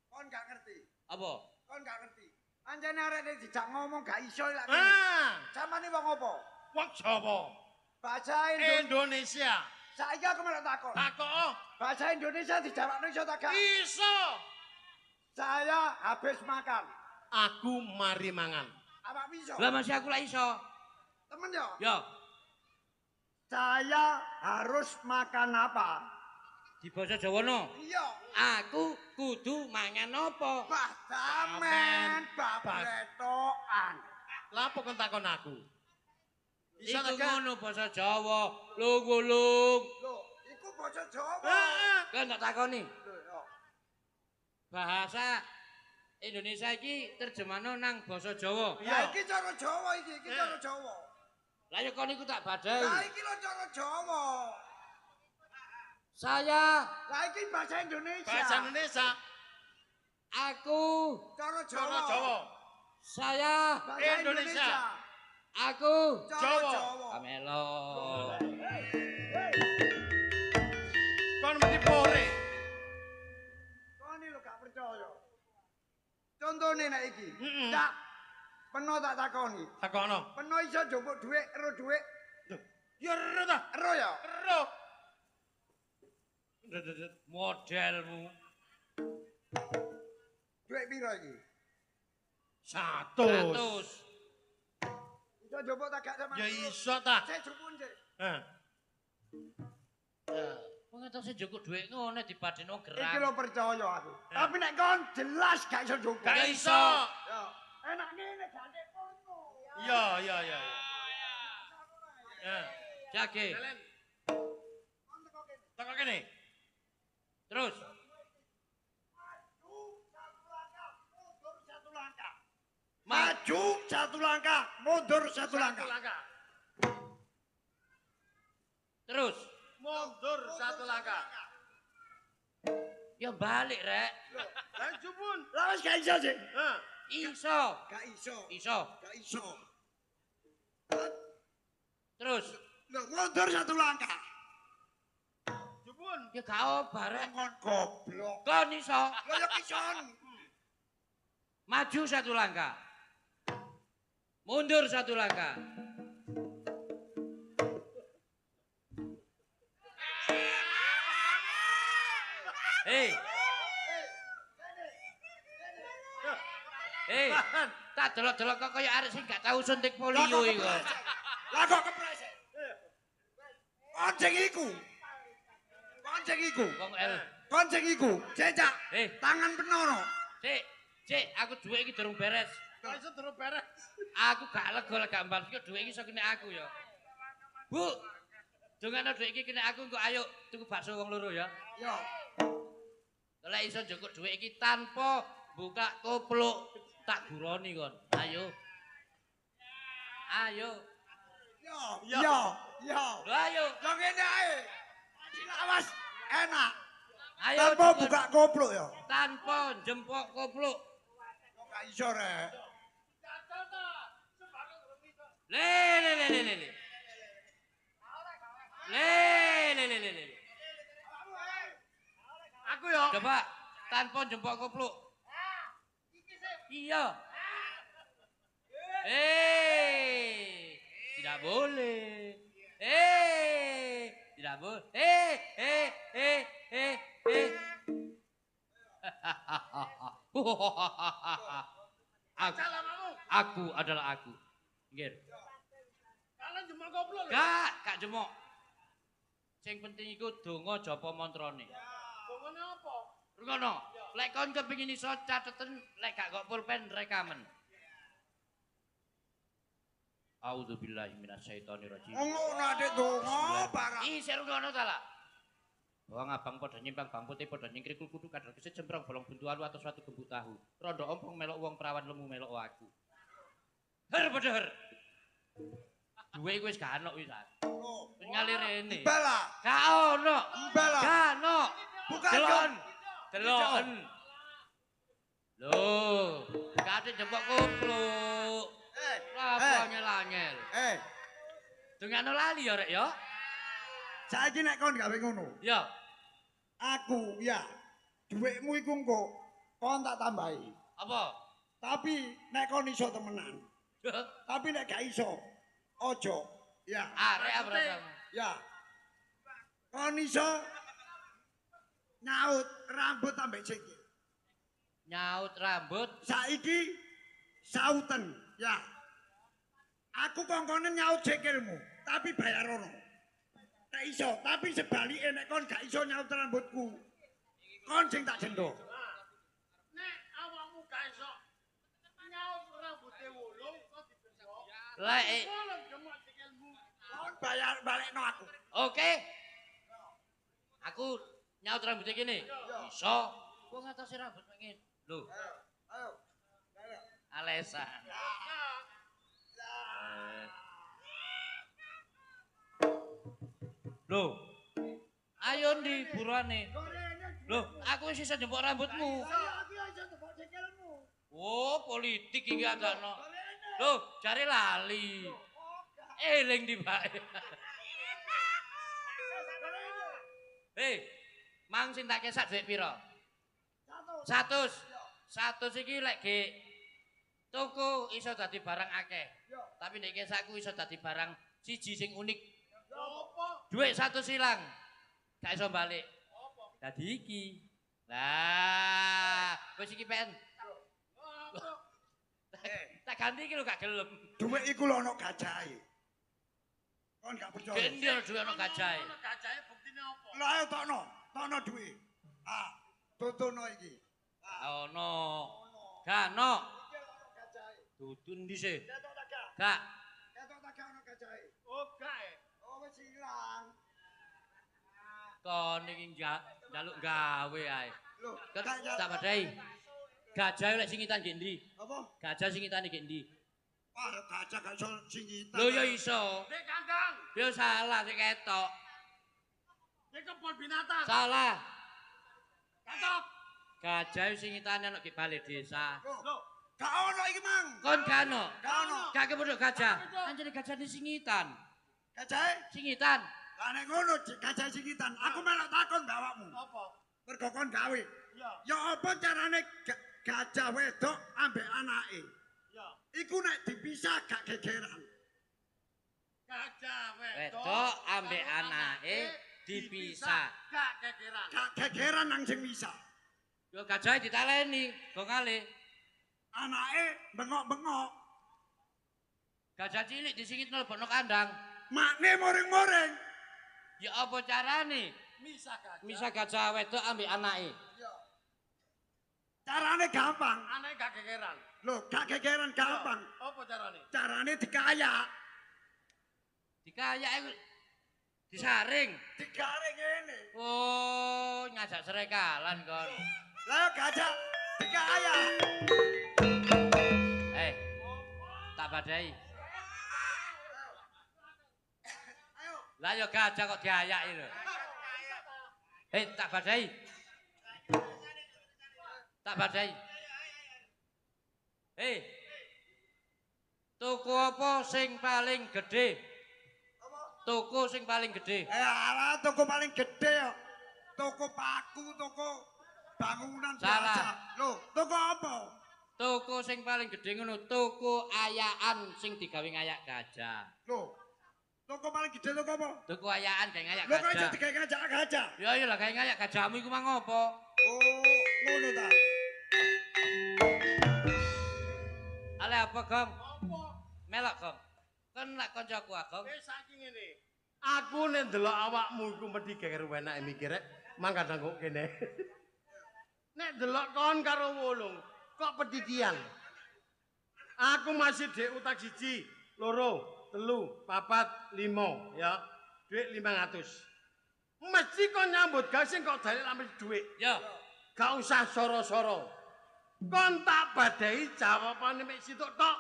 Kon gak ngerti. Apa? Kon gak ngerti. Anjane arek nek dijak ngomong gak iso lak. Ah. Samane wong apa? Wong Jawa. Bahasa Indonesia. Indonesia. Saiki aku malah takon. Takok. Bahasa Indonesia dijawabno iso ta gak? Iso. Saya habis makan. Aku mari mangan. Apa iso? Lah masih aku lak iso. Temen yo. Ya, Saya harus makan apa? di basa Jawa no. Iya. Aku kudu mangan apa? Bah damen babretokan. Lah apa kon takon aku? Iso Iku ta gak? ngono basa Jawa. Lung. Lho, iku basa Jawa. Ah. Kan tak takoni. Lho, yo. Bahasa Indonesia iki terjemahno nang basa Jawa. Ya iki cara Jawa iki cara Jawa. Lah ya kon iku tak badai. Lah iki lho cara Jawa. Saya, Lah iki bahasa Indonesia. Bahasa Indonesia. aku, Cara Jawa. Jawa. Jawa. saya, Bahasa Indonesia. aku, Cara Jawa. Jawa. Kamelo. Kon mesti pore. Kone lho gak percaya. Contone nek iki. Mm-mm. Tak peno tak takoni. Takono. Peno iso njupuk dhuwit, ero dhuwit. Ya ero ta. Ero ya. Ero. Modelmu. Dhuwit piro iki? 100. 100. Iso njupuk tak gak sama. Ya iso ta. Saya jupuk sik. Hah. Wong entuk sing njukuk dhuwit ngono dipadeni wong Iki gerang. lho percaya aku. Tapi nek kon jelas gak iso njupuk. Gak iso. Ya. Enak ngene gak nek kono. Ya. Ya. Jage. Jalen. Takok kene. Terus. Maju satu langkah, mundur satu langkah. Terus. Mundur 1 langkah. Ya balik rek. Lah jupun. Lah wis gak iso sih. Hah. Iso. Gak iso. Iso. Gak iso. Terus. Lho, mundur satu langkah. Jupun. Ya gak obah rek. Kon goblok. Kon iso. Lho ya kison. Maju 1 langkah. Mundur 1 langkah. Hei. Hei, tak delok-delok kok kaya arek sing gak tau suntik polio iku. Lah kok kepleset. Konceng iku. Konceng iku. Wong L. Konceng iku. Cecak. Hei, Tangan penono. Cek, aku dhuwit iki durung beres. Kok iso terus beres. Aku gak lega lek gambar iki dhuwit iki iso kene aku ya. Bu. Dongane dhuwit iki kene aku engko ayo tuku bakso wong loro ya. Yo. Lek iso njukuk dhuwit iki tanpa buka kopluk tak guroni kon. Ayo. Ayo. Yo. Yo. Yo. Yo. Lho ayo. Yo ngene ae. Awas enak. Ayo. Tanpa Jukun. buka goblok yo. Tanpa jempok kopluk. Kok gak iso rek. Le. Le. Aku yo. Coba tanpa jempok kopluk. Iya. Tidak boleh. Tidak boleh. Aku, Salah kamu. aku adalah aku. Nggih. Kalian cuma goblok. Gak jemok. Sing penting iku donga japa mantrane. Rungokne apa? Rungono. Lek kon kepengin iso cateten lek gak kok pulpen rekamen. A'udzubillahi minasyaitonirrajim. Ngono adek donga barang. Ih, sik rungono ta lah. Wong abang padha nyimpang bang putih padha nyingkrikul kudu kadal kese jembrong bolong buntu alu atus watu gembuk tahu. Rondo ompong melok wong perawan lemu melok aku. Her padha her. Duwe iku wis gak ono wis. Wis ngalir rene. Bala. Gak ono. Bala. Gak ono. Bukan Delon. Delon. Loh, kate jempok kupluk. Apa nyelangel? Dungane lali ya rek ya. Saiki nek kon gawe ngono. Ya. Aku ya dhuwitmu iku engko kon tak tambahi. Apa? Tapi nek kon iso temenan. Tapi nek gak iso ojo. Ya. Arek apa rasamu? Ya. Kon iso nyaut rambut ambek sikil. Nyaut rambut. Saiki sauten, ya. Aku kongkonen nyaut sikilmu, tapi bayar ono. Tak iso, tapi sebalike nek kon gak iso nyaut rambutku. Kon sing tak jendho. Nek awakmu gak iso nyaut rambuté wulung kok dibendok. Lek Wulung gemuk sikilmu. Kon bayar balekno aku. oke. Aku nyaut rambutnya gini. Iso. Wong ngatasi rambut pengen. Loh, Ayo. alesan. Loh. Ayo ndi buruane. Loh, aku wis iso jemput rambutmu. Aku iso tebak sikilmu. Oh, politik iki agakno. Loh, jare lali. Eling di bae. Hei, mang sing tak kesak dhuwit pira? 100. 100 iki lek ge toko iso dadi barang akeh. Tapi nek kesakku iso dadi barang siji sing unik. Apa? Dhuwit 100 ilang. Gak iso balik. Dadi iki. Lah, wis iki pen. Tak ganti iki lho gak gelem. Dhuwit iku lho ono gajahe. Kon gak percaya. Gendi ono dhuwit ono gajahe. Ono gajahe buktine apa? Lah ayo tokno dhuwit. Ah, tutuno iki. Ono. Gak ono. Tutun dhisik. Ketok tak gak? Gak. Ketok tak gak ono gajahe. Oh, gak. Oh wis ilang. Kon iki njaluk gawe ae. Lho, Kan gak tak padai. Gajah lek singitan nggih ndi? apa? Gajah singitane nggih ndi? Wah, gajah gak iso singitan. Lho ya iso. Nek kandang, Ya salah sik ketok. nek kebon binatang. Salah. Katok. Gajah singitane ana di balai desa. Lho, gak ono iki, Mang. Kon gak ono. Gak ono. Gak kepethuk gajah. Anjene gajah di singitan. Gajahe? Singitan. Lah nek ngono gajah singitan, aku melok takon mbak awakmu. Apa? Mergo kon gawe. Ya, Ya apa carane gajah wedok ambek anake? ya. Iku nek dipisah gak gegeran. Gajah Wedok ambek anake dipisah. Gak kekeran. Gak gegeran nang sing misah. Yo gajah ditaleni, go kali. Anake bengok-bengok. Gajah cilik disingit mlebokno kandang. Makne moring-moring. Ya apa carane? Misah gajah. Bisa gajah wedok ambek anake. Carane gampang. Aneh gak kekeran. Loh, gak gegeran gampang. Apa carane? Carane dikayak. Dikayak iku disaring. Digaring ngene. Oh, ngajak serekalan kon. Lah gajah dikayak. Tak badai. Ayo. Lah ya gajah kok diayaki lho. Tak badai. Tak badai. Toko apa sing paling gede? Toko sing paling gede. Alah toko paling gede ya. Toko paku, toko bangunan Salah. biasa. Loh, toko apa? Toko sing paling gede ngono, toko ayaan sing digawe ngayak gajah. Loh, toko paling gede toko apa? Toko ayaan gawe ngayak Loh, kok iso gajah. digawe ngajak gajah? Ya iya lah gawe ngayak gajahmu iku mang ngopo? Oh, ngono ta. Ale apa, Gong? Apa? Melok, Gong. Kon lak kancaku, Gong. Wis saiki ngene. Aku nek ndelok awakmu iku mesti geger enake mikir rek. Mangkat kok kene. Nek delok kon karo wolung, kok petidian. Aku masih dhek utang 1, 2, 3, 4, 5 ya. Duit 500. Mesti kon nyambut gawe sing kok dalek lambe dhuwit. Ya. Gak usah soro-soro. Kon tak badai jawabane mek situk tok.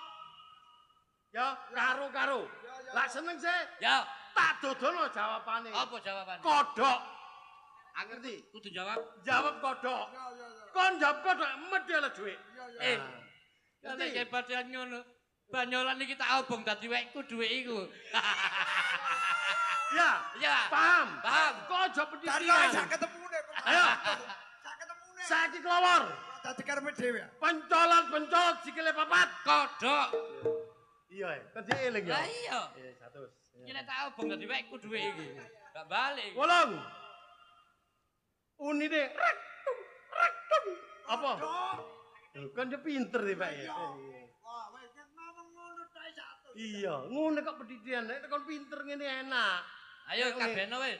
Ya, karo-karo. Lah seneng sih. Ya. Tak dodono jawabane. Apa jawabannya? Kodok. Ngerti? Kudu jawab. Jawab kodok. Kon jawab kodok medhi oleh dhuwit. Ya nek kebadean ngono. Banyolan iki tak obong dadi wekku dhuwit iku. Ya, Ya. paham. Paham. Kok aja Dan pendirian. sak ketemune kok. Ayo. Sak ketemune. Saiki kelawar. Dadi karepe dhewe. Pencolot-pencolot sikile papat. Kodok. Iya, kan eling ya. Lah iya. 100. Iki nek tak obong dadi wekku dhuwit iki. Gak balik. Wolong. Unine rek. Apa? Kan dia pinter nih Pak ya. Wah, wis ngomong ngono tok 100. Iya, ngono kok pendidikan. Nek kon pinter ngene enak. Ayo kabehno wis.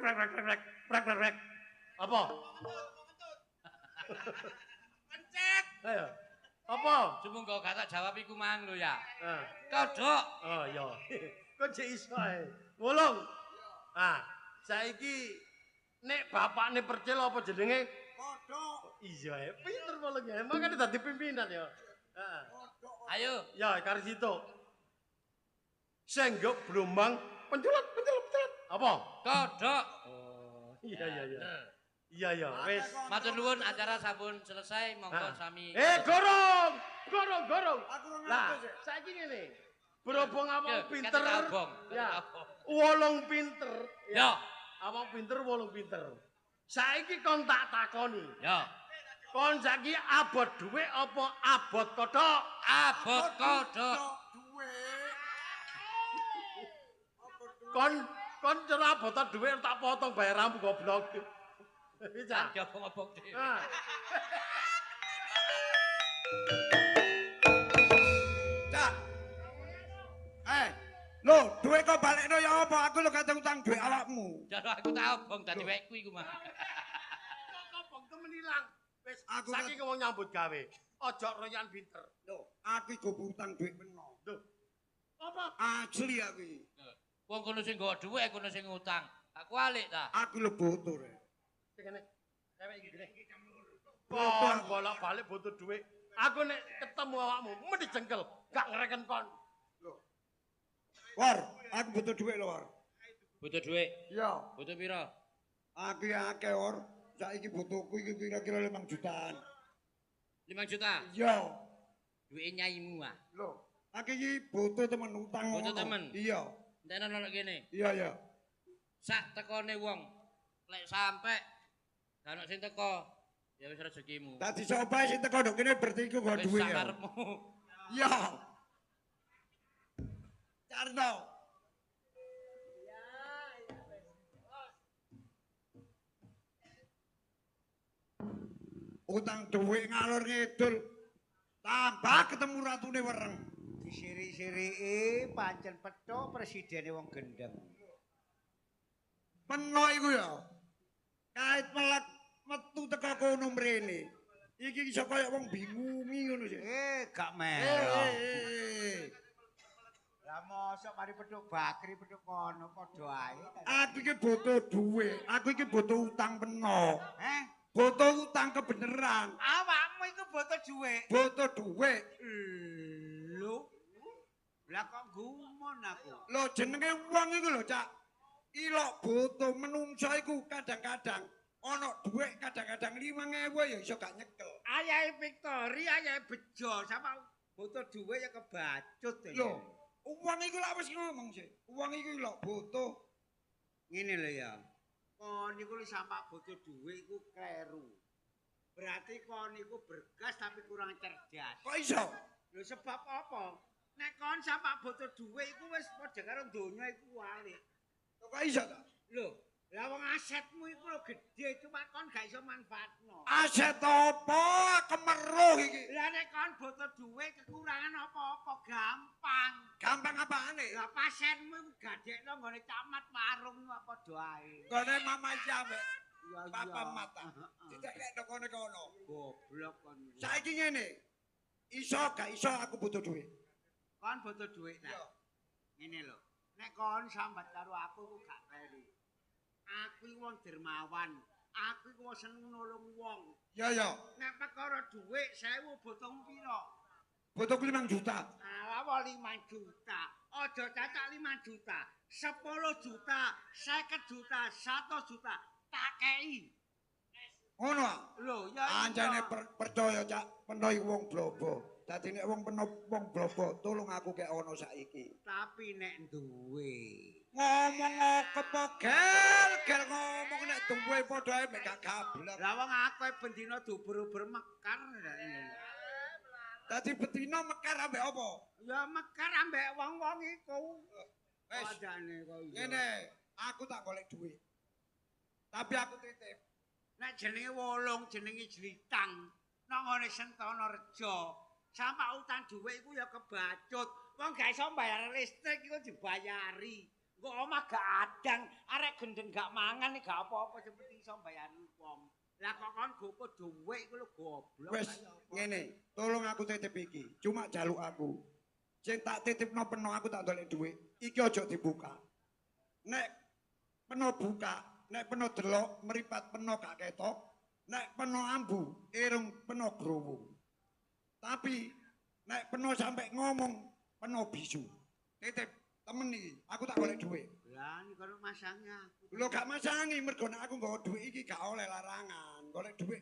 Rek. Apa? Pencet. Ayo. Apa? Sumangga gak tak jawab iku mang lho ya. Ah. Kodok. Oh iya. Kok jek iso ae. Wolong. Ah, saiki nek bapakne percil apa jenenge? Kodok. Iya, pinter wolong ya. Makane dadi pimpinan ya. Heeh. Ayo. Ya, karo situ. Senggok blombang penculat. Apa? Kodok. Oh, iya. Iya, wis. Matur nuwun acara sampun selesai monggo Ah. sami. Gorong. Aku ora Lah, ngerti sih. saiki ngene. Berhubung Yo, awak pinter. kata abong. Ya. Wolong pinter. Yo. Awak pinter, wolong pinter. Saiki kon tak takoni. Yo. Kon saiki abot dhuwit apa abot kodhok? Abot kodok. Duwe. Kon cara abotan dhuwit tak potong bayarmu goblok. Bisa. Kan obong-obong dhewe. Nah. Cak. Lho, duwe kok balekno ya apa? Aku lho gak utang duwe awakmu. Jare aku tak obong dadi wekku iku mah. Kok temen ilang. Wis Aku saiki wong nyambut gawe. Ojo royan pinter. Lho, aku iku utang duwe meno. Lho. Apa? Asli aku iki. Wong kono sing nggawa dhuwit, kono sing ngutang. Aku alik ta. Aku lho botor. Sing kene. Cewek iki gini. Kon bolak-balik butuh duit. Aku nek ketemu awakmu mesti jengkel, gak ngereken kon. War, aku butuh duit lho, War. Butuh dhuwit. Iya. Butuh pira? Aku ya akeh, War. Saiki butuhku iki kira-kira 5 jutaan. 5 juta. Iya. Duwike nyaimu ah. Lho, aku iki butuh temen utang. Butuh ngono. temen? Iya. Entekno nang kene. Iya. Sak tekone wong. Lek sampe gak ono sing teko, ya wis rezekimu. Dadi sapa sing teko nduk kene berarti iku gak Wis duwe sak ya. karepmu. Iya. Carno. Utang duit ngalor ngidul. Tambah ketemu ratune wereng. Disiri-siriki pancen petuk presidene wong gendeng. Peno iku ya. Kait melek metu teko kono mrene. Iki iso kaya wong bingungi ngono sih. Gak melo. Eh. Lah mosok mari petuk bakri petuk kono padha ae. Aku iki butuh duit. Aku iki butuh utang peno. Butuh utang kebeneran. Awakmu iku butuh dhuwit. Butuh duit. Lho. Lah kok gumon aku. Lho jenenge wong iku lho, Cak. Ilok butuh menungso iku kadang-kadang ana dhuwit kadang-kadang 5.000 ya iso gak nyekel. Ayahe Victory, ayahe bejo sama butuh dhuwit ya kebacut ya. Lho, wong iku lak wis ngomong sih. Wong iku lho butuh Ngene lho ya. Kon niku sampak butuh dhuwit iku kleru. Berarti kon niku bergas tapi kurang cerdas. kok iso? Lho sebab apa? Nek kon sampak butuh dhuwit iku wis padha karo donya iku walik. Kok iso ta? Lho, Lah wong asetmu iku lho gedhe cuma kon gak iso manfaatno. Aset apa kemeruh iki? Lah nek kon butuh duit kekurangan apa-apa gampang. Gampang apane? Lah pasenmu iku gadekno nggone camat warung apa doae. Gone mama jambe. Iya iya. Papa mata. Didekno kono-kono. Goblok kon. Saiki ngene. Iso gak iso aku butuh duit. Kon butuh duit nah. Ngene lho. Nek kon sambat karo aku gak keri. Aku iki wong dermawan. Aku iki wong seneng nolong wong. Ya ya. Nek perkara dhuwit 1000 butuhmu piro? Butuhku 5 juta. Alah 5 juta. Aja cacat 5 juta. 10 juta, 50 juta, 100 juta tak kei. Ngono ah. Lho, ya Anjane percaya cak peno iki wong blobo. Dadi nek wong peno wong blobo tolong aku kek ono saiki. tapi nek duwe. Ngomong apa gel ngomong nek duwe padha ae mek gak gablek. Lah wong aku bendina duber-uber mekar. Dadi betina mekar ambek apa? Ya mekar ambek wong-wong iku. Wes, Padane kok iya. ngene, aku tak golek duit. Tapi aku titip. Nek jenenge wolong, jenenge jlitang. Nang ngene Sentana Reja. Sampai utang dhuwit iku ya kebacut. Wong gak iso bayar listrik iku dibayari. Engko omah gak adang, arek gendeng gak mangan gak apa-apa seperti iso bayar wong. Lah kok kon gopo dhuwit iku lho goblok. Wes, ngene, tolong aku titip iki. Cuma jaluk aku. Sing tak titipno peno aku tak dolek duit. Iki aja dibuka. Nek peno buka, nek peno delok meripat peno gak ketok, nek peno ambu irung peno growong. Tapi nek peno sampai ngomong peno bisu. Titip temen iki, aku tak golek duit. Lah ini kalau masangnya. Lho gak masangi mergo nek aku nggawa duit iki gak oleh larangan. Golek duit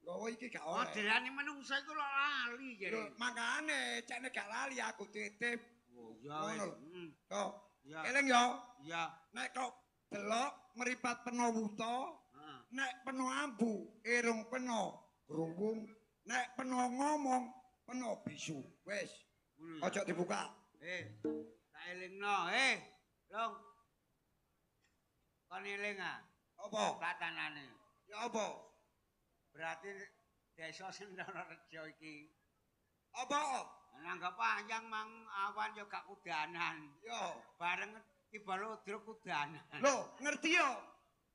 nggawa iki gak Oh, oleh. delane menungsa iku lho lali Lho jare. makane cek nek gak lali aku titip. Oh, ya Ngono wis. lho. Kok Ya. eling ya. Ya. Nek kok delok meripat peno wuta, Heeh. nek peno ambu, irung peno growong, nek peno ngomong, peno bisu. Wis, Ngono ya. aja dibuka. Tak elingno. Long. Kon eling ah Apa? platanane. Ya apa? Berarti desa Sentana Reja iki Apa? nanggap panjang mang awan yo gak kudanan. Ya. Bareng tiba ludruk kudanan. Loh, ngerti ya?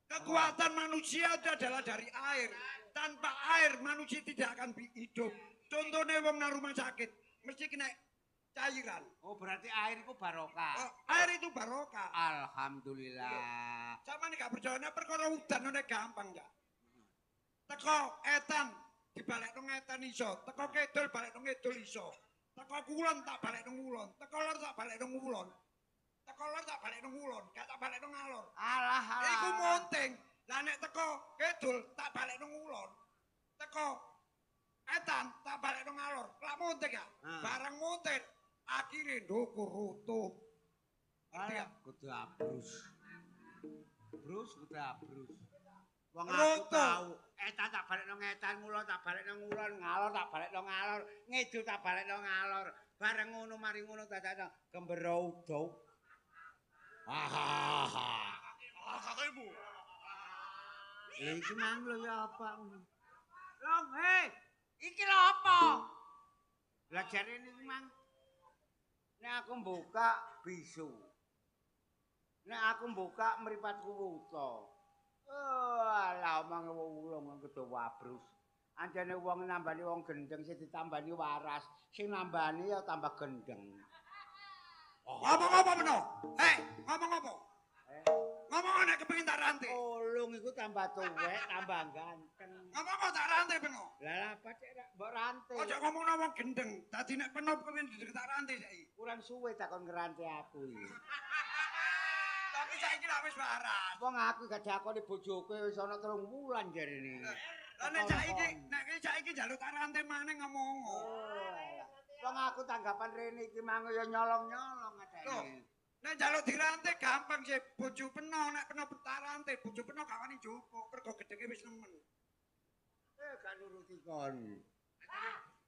Kekuatan manusia itu adalah dari air. Tanpa air manusia tidak akan hidup. Contohnya wong nang rumah sakit, mesti kena cairan. Oh, berarti air itu barokah. Oh, air itu barokah. Alhamdulillah. Sama nih gak percaya perkara udan nek gampang ya. Teko etan dibalik nang etan iso, teko kidul balik nang kidul iso. Teko kulon tak balik nang kulon, teko lor tak balik nang kulon. Teko lor tak balik nang kulon, gak tak balik nang alor. Alah alah. Iku monting. Lah nek teko kidul tak balik nang kulon. Teko etan tak balik nang alor. Lah monting ya. Barang montir akhirnya ndukur rutuh. Ngerti ya? Kudu abrus. Brus kudu abrus. Wong aku Roto. tahu, etan tak balik nang etan, ngulon tak balik nang ngulon, ngalor tak balik nang ngalor, ngidul tak balik nang ngalor. Bareng ngono mari ngono dadakno gembero udo. Hahaha. Kakakmu. Iki mang lho ya apa? Long, iki lho apa? Lah jare niki mang nek aku buka bisu. Nek aku buka mripatku wuta. Oh, alah omong wong kedo wabrus. Anjane wong nambani wong gendeng sing ditambani waras, sing nambani ya tambah gendeng. Ngomong apa beno? Ngomong apa? Ngomong nek kepengin tak rantai. Ulung iku tambah tuwek, tambah ganteng. Ngomong kok tak rantai beno? Lah apa cek rak mbok rantai. Aja ngomong wong gendeng. Dadi nek penop kepengin tak rantai saiki. Kurang suwe takon ngerantai aku iki. Tapi saiki lak wis waras. Wong aku gak diakoni bojoku wis ana 3 wulan jarene. Lah nek saiki njaluk tak rantai maneh ngomong. Wong aku tanggapan rene iki mang ya nyolong-nyolong adane. Nek njaluk dirantai gampang sih bojo peno nek peno tak rantai bojo peno gak wani njupuk mergo gedenge wis nemen. Gak nuruti kon.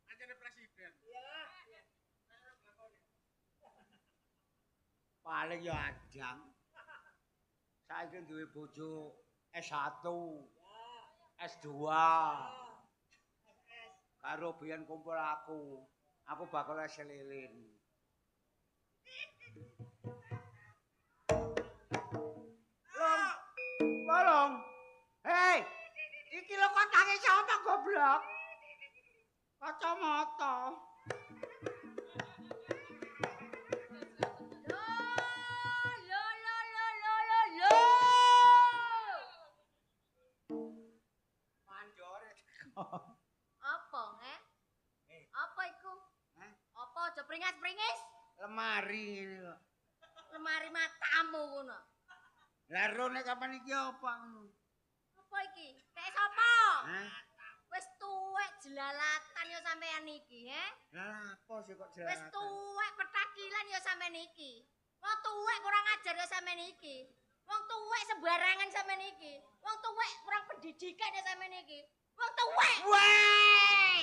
Anjane presiden. Paling ya adang. saiki duwe bojo S1, S2. Karo biyen kumpul aku bakal es lilin. Tolong. Hei, iki lho kotange sapa goblok? Kacamata. Manjore. Apa, Apa iku? Heh? Apa aja pringas-pringis? Lemari ngene kok. Lemari matamu ngono. Lah rone kapan iki apa ngono? Apa iki? Kayak sapa? Hah? Wis tuwek jelalatan ya sampean iki, Lah apa sih kok Wis jelas? tuwek petakilan ya sampean iki. Wong tuwek kurang ajar ya sampean iki. Wong tuwek sembarangan sampean iki. Wong tuwek kurang pendidikan ya sampean iki. Wong tuwek. Woi!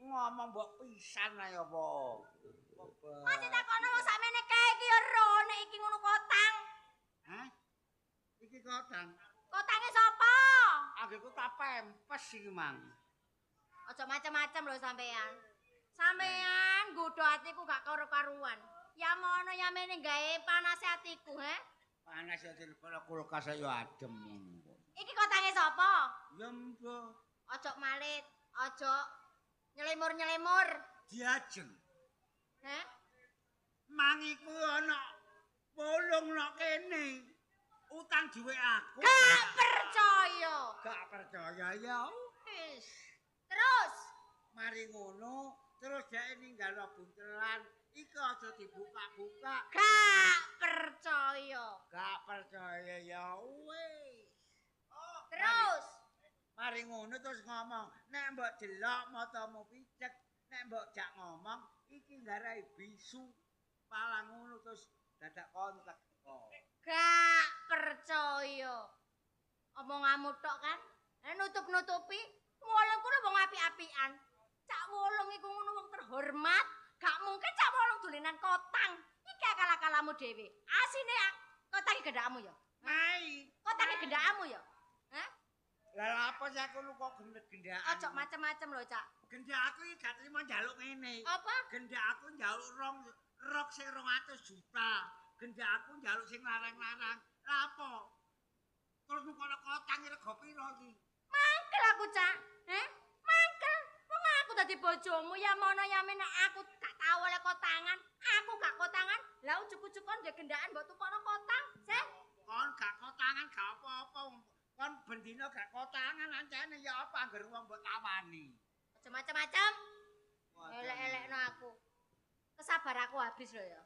Ngomong mbok pisan ae apa? Masih takono wong sampeyan kae iki ya ro nek iki ngono kotang. Hah? Iki kotang. Kotange sapa? Anggerku tak pempes iki, Mang. Aja macam-macam lho sampean. Sampean nggodho atiku gak karo-karuan. Ya mono ya mene gawe panas atiku, Panas ya telepon kulkas ayo adem ngono. Iki kotange sapa? Ya mbok Aja malit, aja nyelimur-nyelimur. diajeng. Heh? Mang iku ana polong nok kene. Utang dhuwit aku. Gak percaya. Gak percaya ya wis. Terus Mari ngono, terus dhek ninggal buntelan. Iki aja dibuka-buka. gak percaya. Gak percaya ya wis. Terus Mari ngono terus ngomong, nek mbok delok matamu picek, nek mbok jak ngomong iki nggarai bisu. Palang ngono terus dadak kontak. gak percaya. Omonganmu tok kan? Nutup-nutupi, wolong kuwi wong apik-apikan. Cak wolong iku ngono wong terhormat, gak mungkin cak wolong dolenan kotang. Iki akal-akalamu dhewe. Asine kotange gendakmu ya. Mai, Kotange gendakmu ya. Hah? lah apa sih aku lu kok gendak-gendakan? Ojo macem-macem lho, Cak. Gendak aku iki gak trimo njaluk ngene. Apa? Gendak aku njaluk rok sing 200 juta. Gendak aku njaluk sing larang-larang. Lah apa? Terus nukono kotang rego piro iki? Mangkel aku, Cak. Mangkel. Wong aku dadi bojomu ya mono ya men aku gak tau oleh kotangan. Aku gak kotangan. Lah ujug-ujug kon ndek gendakan mbok tukono kotang. Seh. Kon gak kotangan gak apa-apa. Kon bendina gak kotangan ancene ya apa angger wong mbok tawani. Aja macem-macem. Elek-elekno aku. Kesabar aku habis lho ya.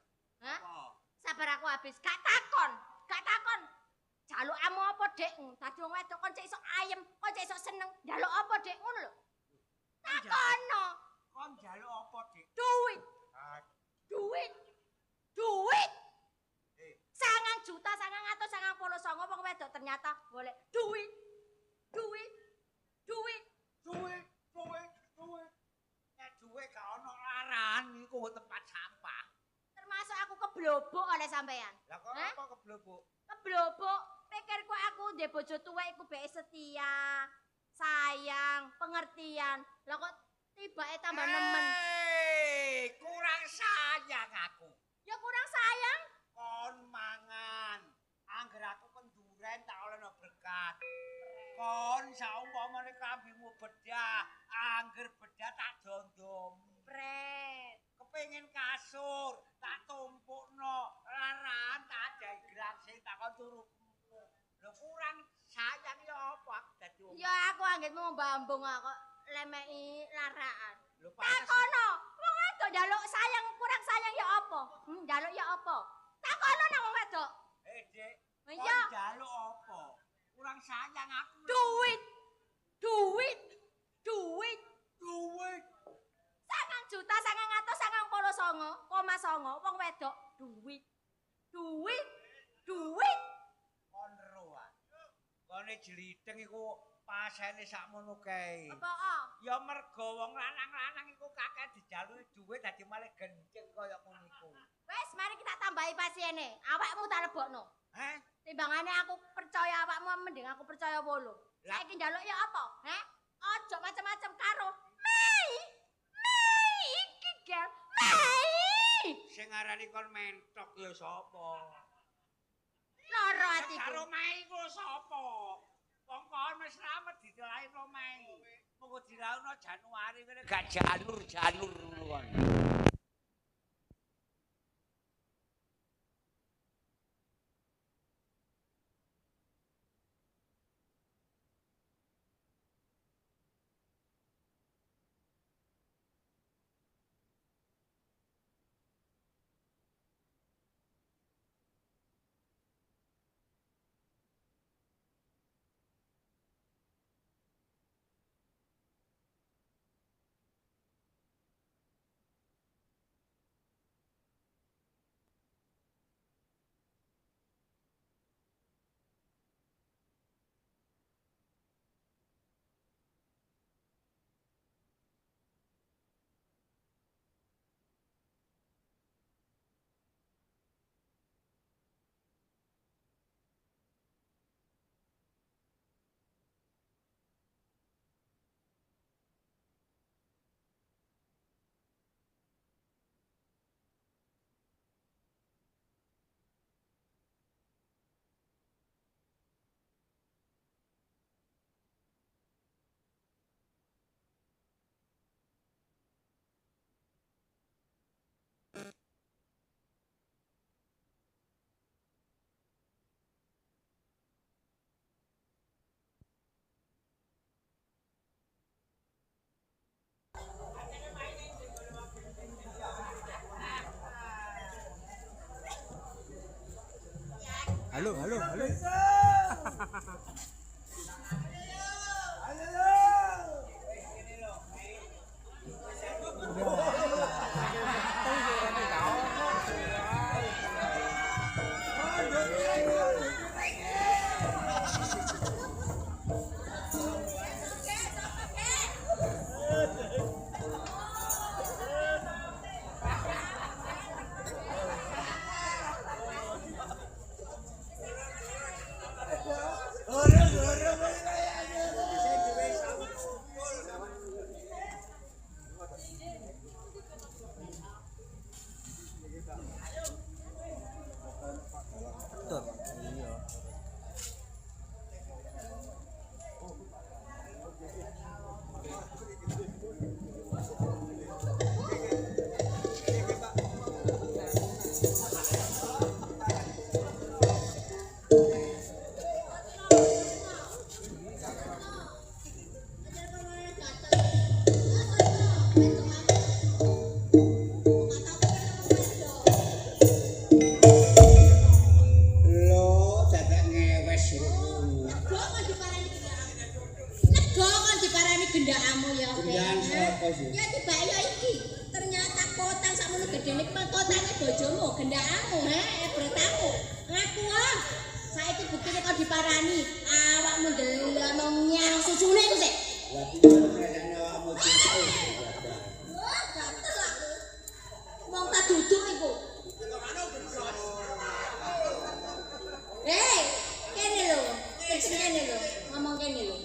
Hah? Apa? Sabar aku habis. Gak takon. Jalukmu apa, Dek? Dadi wong wedok kon cek iso ayem, kon cek iso seneng. Njaluk apa, Dek? Ngono lho. Takono. Kon njaluk apa, Dik? Duit. Ah, Duit. Duit. Eh. 9 juta 999 wong wedok ternyata golek duit. Duit. Duit. duit. Nek duit gak ono laran iku tempat sampah. Termasuk aku keblobok oleh sampean. Lah kok Hah? apa keblobok? Keblobok. Pikirku aku ndek bojo tuwek iku bae setia, sayang, pengertian. Lah kok tibake tambah nemen. Kurang sayang aku. Ya kurang sayang. Kon mangan. Angger aku penduren tak olehno berkat. Kon saumpamane kambingmu bedah, angger bedah tak dondom. Pret. Kepengin kasur, tak tumpukno. Laran tak ajai grasing tak kon turu. Lho kurang sayang ya apa aku dadi wong. Ya aku anggitmu mbambung kok lemeki larakan. Lho pantes. Takono, wong wedok njaluk sayang kurang sayang ya apa? Njaluk ya apa? Takono nang wong wedok. Dek, kon Iya. njaluk apa? Kurang sayang aku. Duit. Duit. Duit. Duit. 9 juta 999,9 wong wedok duit. Duit. Duit. Kon roan. Kone jlitheng iku pasene sakmono kae. Apa Ya mergo wong lanang-lanang iku kakek dijaluki dhuwit dadi malah genceng kaya ngono iku. Wes mari kita tambahi pasiene. Awakmu tak lebokno. Heh? Timbangane aku percaya awakmu mending aku percaya wolu. Saiki njaluk ya apa? Heh? Aja macam-macam karo Mei. Mei iki, Gel. Mei. Sing ngarani kon mentok ya sapa? Loro atiku. Karo Mei ku sapa? Wong kon wis ramet ditelahi Mei. Monggo dilauno Januari ngene gak janur ngono kon. Halo, halo, halo. Gendakamu ya, Gendaan sapa sih? Ya tiba ya iki. Ternyata kotan sakmono gedene kuwi kotane bojomu, gendakamu, bretamu. Ngaku ah. Saiki buktine kok diparani. Awakmu ndelok nyang susune iku sik. Berarti ngrasakne awakmu cinta. Wah, gatel aku. Wong tak duduk iku. Kene lho. Kene lho. Ngomong kene lho.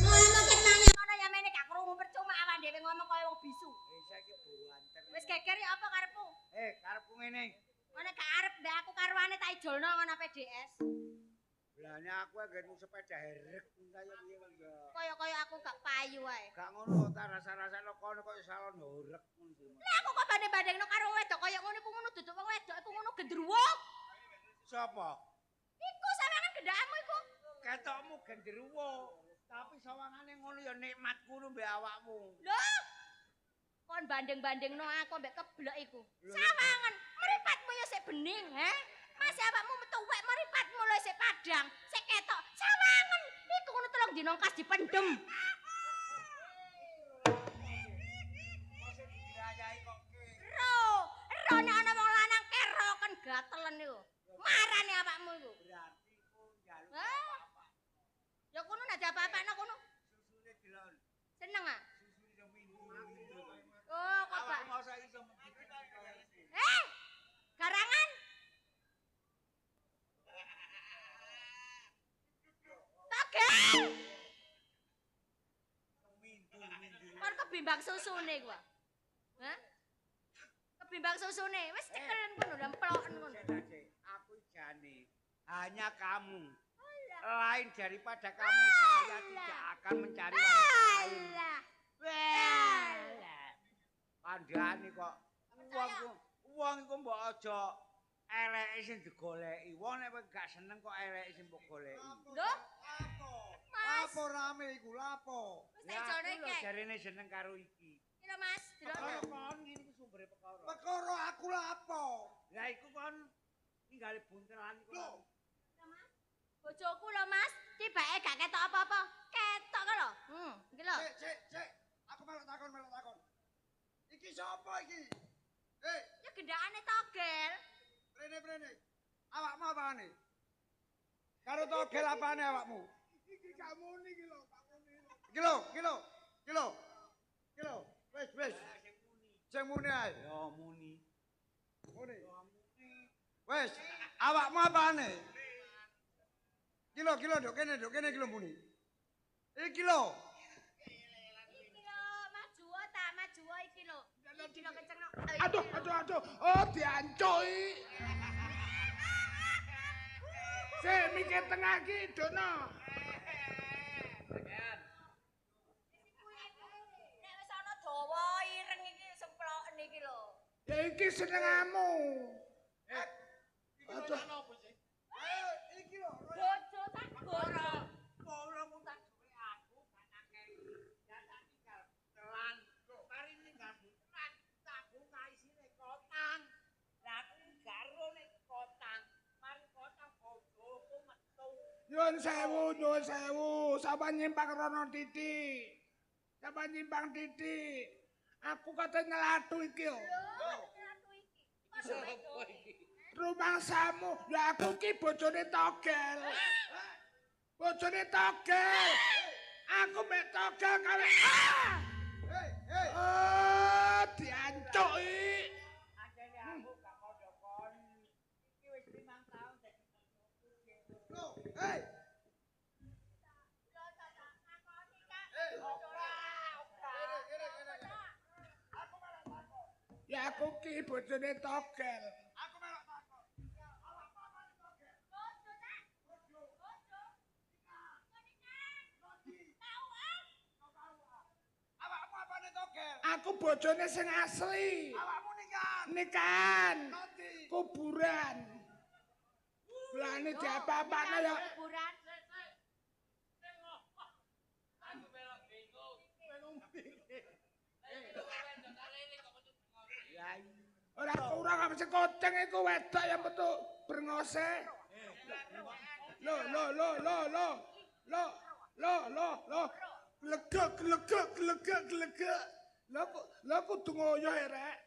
Ngomong kenanya ngono ya mene gak krungu percuma awak dhewe ngomong kaya wong bisu. Saiki buanter. Wis geger ya apa karepmu? Karepku ngene. Ngono gak arep ndak aku karwane tak ijolno ngono PDS. Belane aku nggenmu sepeda herek kaya piye kok ya. Kaya aku gak payu wae. Gak ngono ta rasa-rasane kono kok salon horek ngono. Lah aku kok banding-bandingno karo wedok kaya ngono iku ngono duduk wong wedok iku ngono gendruwo. Sapa? Iku sawangan gendakmu iku. Ketokmu gendruwo, tapi sawangane ngono ya nikmatku mbek awakmu. Lho. Kon banding-bandingno aku mbek keblek iku. Sawangan mripatmu ya sik bening, Masih awakmu metu wek mripatmu lho sik padang, sik ketok. Sawangan iku ngono telung dina kas dipendem. Ro nek ana wong lanang kero kan gatelen iku. Marane awakmu iku. Berarti ku njaluk apa? Ya kono nek apa-apane kono. Susune dilon. Seneng ah? Susune yo mindi. Oh, kok Pak. Awakmu masa iso mendidik. Garangan. kebimbang susune gua. Hah? Kebimbang susune, wis cekelen ngono, lemploken ngono. Aku jane hanya kamu. Lain daripada kamu saya tidak akan mencari wanita lain. Kandhane kok wong iku mbok aja eleke sing digoleki. Wong nek gak seneng kok eleke sing mbok goleki. Lho? Mas, Lapo rame iku, lapo? wis tak jone Aku lho kek. jarene seneng karo iki. Kira Mas, delok. Kon ngene iki sumbere perkara. Perkara aku lapo? Lah iku kon ninggale buntelan iku. Lho, Bojoku lho Mas, tibake gak ketok apa-apa. Ketok kok lho. Iki lho. Cek. Aku melok takon. Iki sapa iki? Ya gendakane togel. Prene. Awakmu apane? Karo togel apane awakmu? Iki gak muni iki lho, Pak Muni. Iki lho. Wis. Sing muni ae. Ya muni. Muni. Wis, awakmu apane? Iki lho, nduk kene iki lho muni. Iki lho. Iki lho, maju iki lho. Iki lho kenceng. Aduh. Oh, diancuki. Sik mikir tengah ki, Dono. Nek wis ana dawa ireng iki semploken iki lho. Ya iki senengamu. Aduh. Apa sih? Ayo, iki lho. Bojo tak bojo. Ora mutak duwe aku gak nakei. Ya tak tinggal telan. Mari ninggal telan tak buka isine kotang. Lah aku garo nek kotang. Mari kotang bojoku metu. Nyuwun sewu. Sampeyan nyimpang rono titik. Sampeyan nyimpang titik. Aku kate nyelatu iki yo. Ratu iki. Sopo iki? Rumangsamu, ya aku ki bojone togel. Bojone togel. Aku mek togel kare. Hei. Oh, diancuki. Ajene aku gak padha kon. Iki wis 5 tahun dadi bojoku. Lho, hei. Ya aku ki bojone togel. Aku melok takon. Awakmu apane togel? Bojo tak. Bojo. Awakmu apane togel? Aku bojone sing asli. Awakmu nikahan. Nikahan. Nanti. Kuburan. Bulane diapa-apane ya. Kuburan. Aku melok bingung. Ya Ora kurang mesti koceng iku wedok yang metu brengose. Lo. Glegek. Lah kudu ngoyo rek.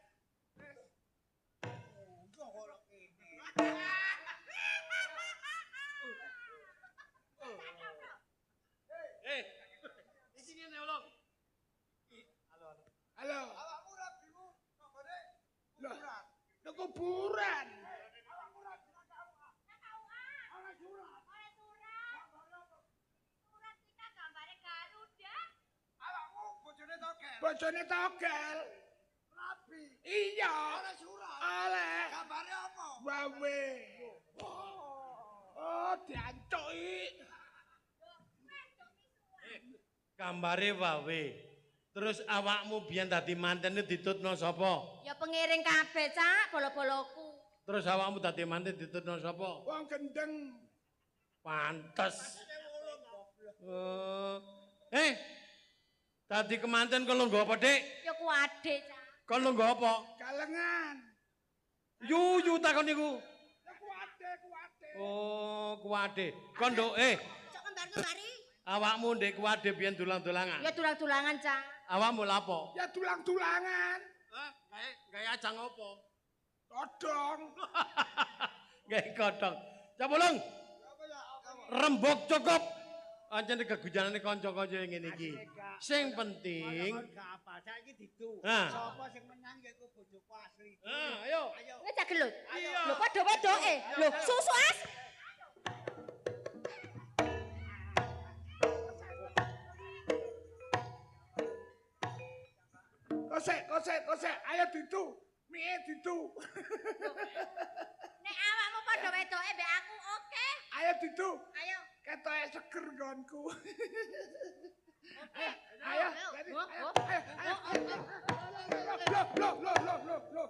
Iki ngene lho. Halo. Awakmu rabimu kok ngene? Loh, lo kuburan. Surat kita gambare Garuda. Awakmu bojone togel. Bojone togel. Rabi. Iya. Ora surat. Oleh. Gambare apa? Wawe. Oh, diancuki. Gambare wae. Terus awakmu biyen dadi mantene ditutno sapa? Ya pengiring kabeh, Cak, bolo-boloku. Terus awakmu dadi manten ditutno sapa? Wong gendeng. Pantes. Dadi kemanten kok nggo apa, Dik? Ya ku adik, Cak. Kok nggo apa? Galengan. Yuyu takon niku. Ya kuwate. Oh, kuwade. Kon nduk Cok kembar-kembari. awakmu ndek kuwade biyen dulang-dulangan. Ya tulang-tulangan, Cak. Awakmu lapo? Ya tulang-tulangan. Gawe ajang apa? Todong. Gawe godhong. Capulung. Rembug cukup. Ancen kegujanane kanca-kanca ngene iki. Sing penting, gak apa saiki didu. Hah. Sapa sing menang ya iku bojoku asli. ayo. Ini cak gelut. Iya. Lho padha-padha lho susu as. Kosek. Ayo ditu. Mie ditu. Nek awakmu padha wedoke mbek aku oke. Ayo ditu. Ayo. Ketoke seger nggonku. Oke. Ayo. Loh.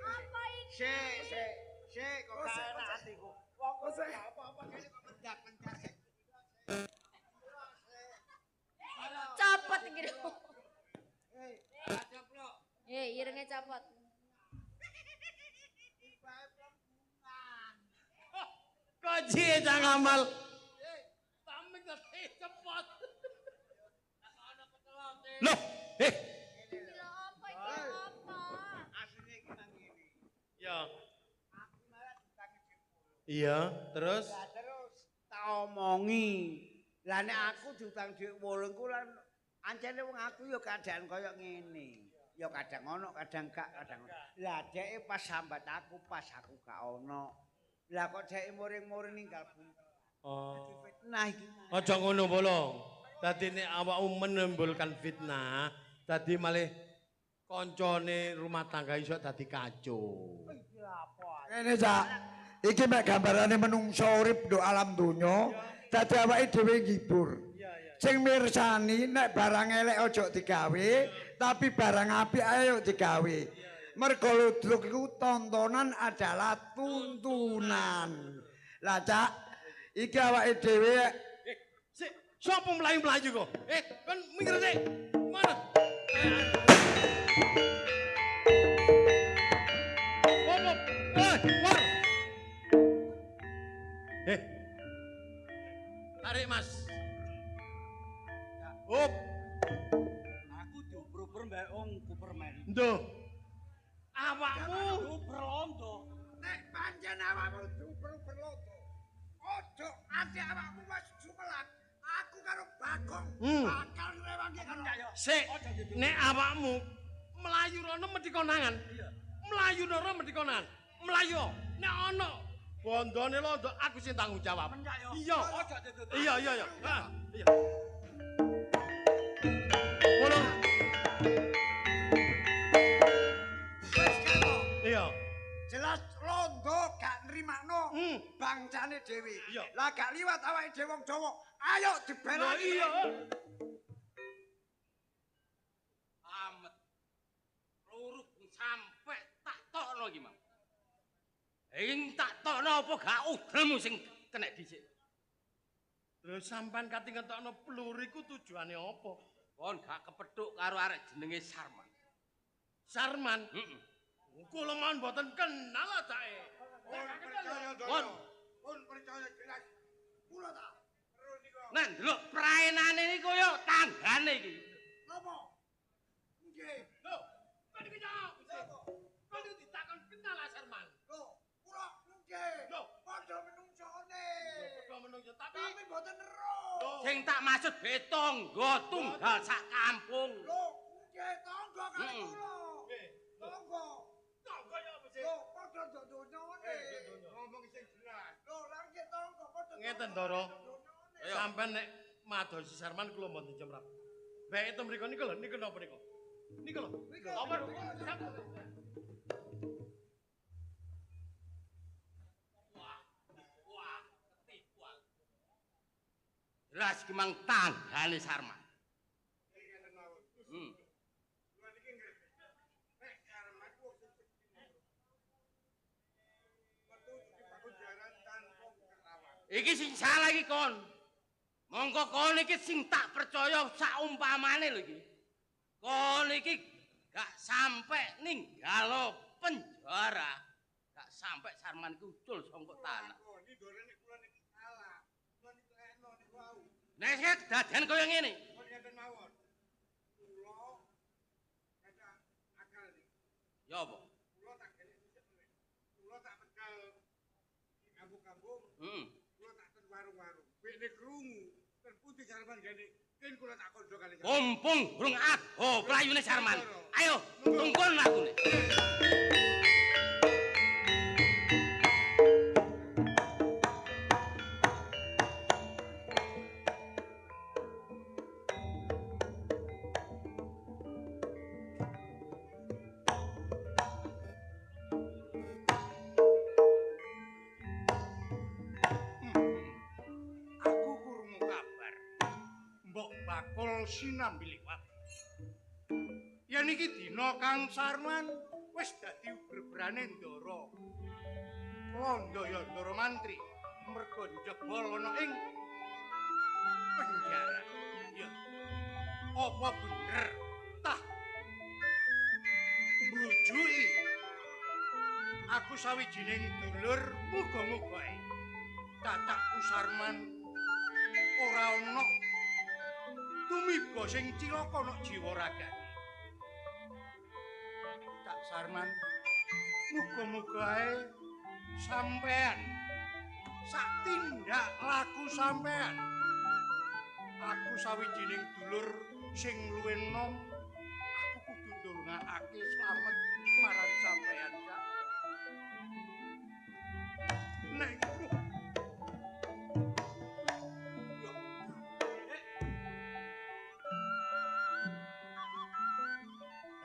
Apa iki? Sik, kok gak enak atiku. Wong kok apa-apa kene kok pendak-pendak. Copot iki lho. Coplok. Irenge copot. Koji cang amal. Tamik tadi cepot. Loh, Lho apa iki apa? Asline iki nang ngene. Ya. Aku malah ditangi jempol. Iya, terus Lah terus tak omongi. Lah nek aku diutang dhuwit 8 ku lan ancene wong aku ya keadaan kaya ngene. Ya kadang ono, kadang gak, kadang ono. Lah dheke pas sambat aku, pas aku gak ono. Lah kok dheke muring-muring ninggal bumi. oh, Fitnah iki. aja ngono bolong. Dadi nek awakmu menimbulkan fitnah, dadi malih koncone rumah tangga iso dadi kacau. Ngene Cak. Iki mek gambarane menungso urip do alam donya, dadi awake dhewe ngibur. Sing mirsani nek barang elek aja digawe, tapi barang apik ayo digawe. Mergo ludruk iku tontonan adalah tuntunan. Lah Cak, iki awake dhewe Sik, sapa mlayu-mlayu kok? Kan minggir sik. Mana? War. Tarik Mas. Up. Aku dioper-oper mbek wong Superman. Nduh. Awakmu Berlondo. nek pancen awakmu diuper-uper loto. Ojo ati awakmu wis sumelat. Aku karo Bagong bakal ngrewangi karo sik nek awakmu melayu rono mesti konangan. Melayu rono mesti konangan. Melayu. Nek ana bondone londo aku sing tanggung jawab. Iya. Iya. Ha, iya. Bolong. wis karo. Iya. Jelas londo gak nrimakno bangsane dhewe. Iya. Lah gak liwat awake dhewe wong Jawa. Ayo dibelani. Iya. Amet. Luruk sampai tak tokno iki, Mang. Ing tak tokno apa gak udelmu sing kena dhisik. Lho sampean kate ngetokno peluru iku tujuane apa? Kon gak kepethuk karo arek jenenge Sarman. Sarman. Heeh. Kula mawon mboten kenal ajake. Kon Pun percaya jelas. Kula ta. Terus niku. nek ndelok praenane iki kaya tanggane iki. Napa? Nggih. Lho, kan iki jawab. Kan iki ditakon kenal Sarman. Lho, kula nggih. Lho, Padha menungsone. padha menungso tapi Tapi mboten ero. Sing tak maksud betonggo tunggal sak kampung. Lho, nggih tangga kali Heeh. kula. nggih. Tangga. Tangga ya apa sih? Lho, padha donyone. donya. Ngomong sing jelas. Lho, lah nggih tangga padha. Ngeten Doro. Ayo. Sampeyan nek madosi Sarman kula mboten jemrap. Baik itu mriku niku lho, niku napa niku? Niku lho. Apa? Wah, ketipuan. Jelas ki mang tanggane Sarman. Hmm. Iki sing salah iki kon. Monggo kon iki sing tak percaya saumpamane lho iki. Kon iki gak sampe ninggalo penjara. Gak sampe Sarman iku ucul saka tanah. Nek sik dadian kaya ngene. Ya apa? Heeh. Mumpung burung ago playune Sarman. Ayo, tungkon lakune. sinambi liwat. Yen iki dina Kang Sarman wis dadi berbrane ndara. Londo ya ndara mantri mergo jebol ana ing penjara. Ya. Apa bener tah mbujuki aku sawijining dulur muga-muga Cacakku Sarman ora ana tumiba sing cilaka ana jiwa ragane. Cak Sarman muga-muga ae sampean sak tindak laku sampean. Aku sawijining dulur sing luwih enom, aku kudu ndongakake slamet marang sampean, Cak. Nek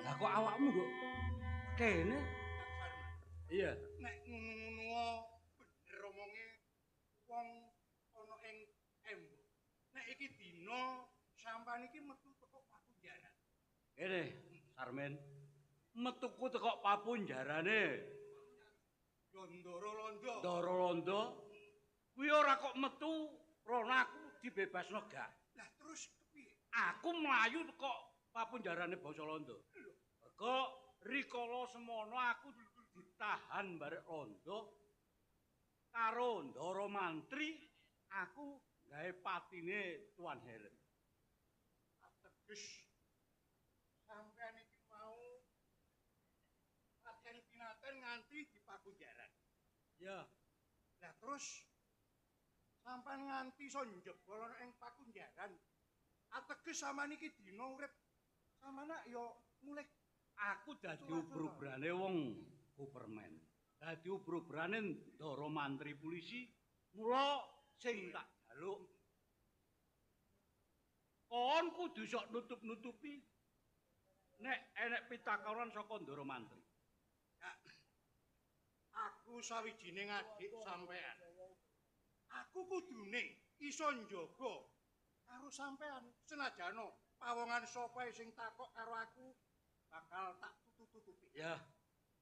Lah kok awakmu kok kene? Iya. Nek ngono-ngono bener omonge wong ana ing embok. Nek iki dina sampean iki metu teko pakunjaran. Kene, Sarmen. Metuku teko papunjarane. Yo ndara londo. Ndara londo. Kuwi ora kok metu rono aku dibebasno gak. Lah terus kepiye? Aku mlayu teko papunjarane basa londo. Mergo rikala semono aku ditahan barek londo karo ndara mantri aku gawe patine Tuan Helen. Ateges sampean iki mau latihan pinaten nganti di pakunjaran. Ya, Lah terus sampean nganti iso njebol ana ing pakunjaran. Ateges sampean iki dina urip sampean ya mulih aku dadi ubur-ubrane wong Superman. Dadi ubur-ubrane ndara mantri polisi. Mula sing tak jaluk kon kudu sok nutup-nutupi nek enek pitakaran saka ndara mantri. Aku sawijining adik sampean. Aku kudune iso njaga karo sampean senajana pawongan sapa sing takok karo aku bakal tak tutup-tutupi. Ya,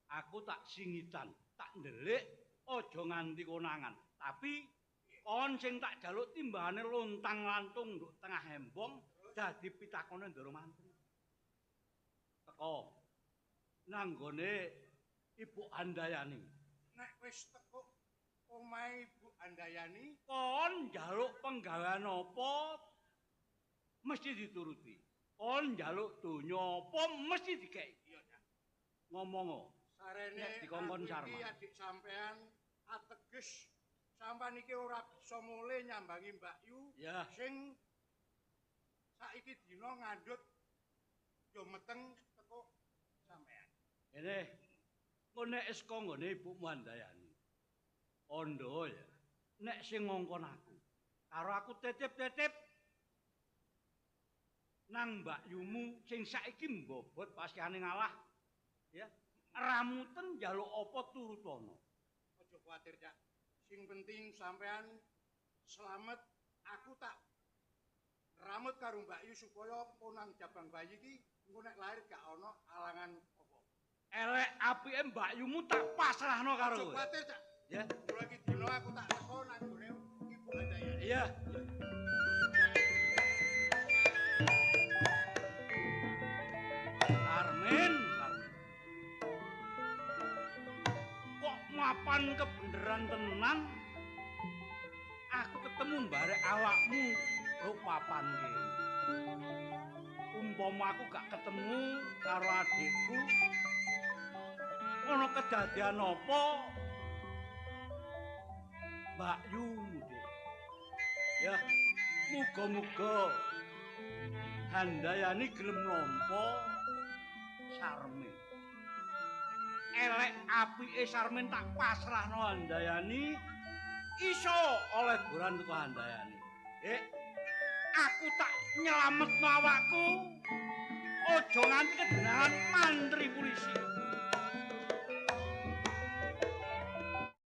aku tak singitan, tak ndelik aja nganti konangan. Tapi kon sing tak jaluk timbangane lontang-lantung nduk tengah embong dadi pitakone ndara mantri. Teko nanggone Ibu Handayani. Nek wis teko omahe Ibu Handayani, Kon njaluk penggawean apa mesti dituruti. Kon njaluk donya apa mesti dikeki. iya Cak. Ngomong Sarene nek dikongkon aku iki Sarman. adik sampean ateges sampean iki ora bisa mulih nyambangi Mbak Yu Ya. sing saiki dina ngandhut yo meteng teko sampean. Ini nek esko nggone Ibu Handayani. Ondo ya. Nek sing ngongkon aku karo aku titip-titip nang Mbak Yumu sing saiki mbobot paskane ngalah. Ya. Ramuten njaluk apa turutono. Aja kuwatir, Cak. Sing penting sampean selamat. Aku tak ramut karo Mbak Yu supaya ponang jabang bayi iki engko nek lahir gak ana alangan apa. Elek apike Mbak Yumu tak pasrahno karo Aja kowe. kuwatir, Cak. Ya. Mula iki dina aku tak teko nang gone Ibu Handayani. Iya. Sarmen, Sarmen. Kok mapan kebeneran tenan? Aku ketemu barek awakmu rupapan kene. Umpama aku gak ketemu karo adikku, ono kedadian apa? Mbak Yu Dek. Ya, muga-muga Handayani gelem nampa Sarmen. Elek apike Sarmen tak pasrahno Handayani iso oleh buran teko Handayani. Aku tak nyelametno awakku. Aja nganti kedenangan mantri polisi.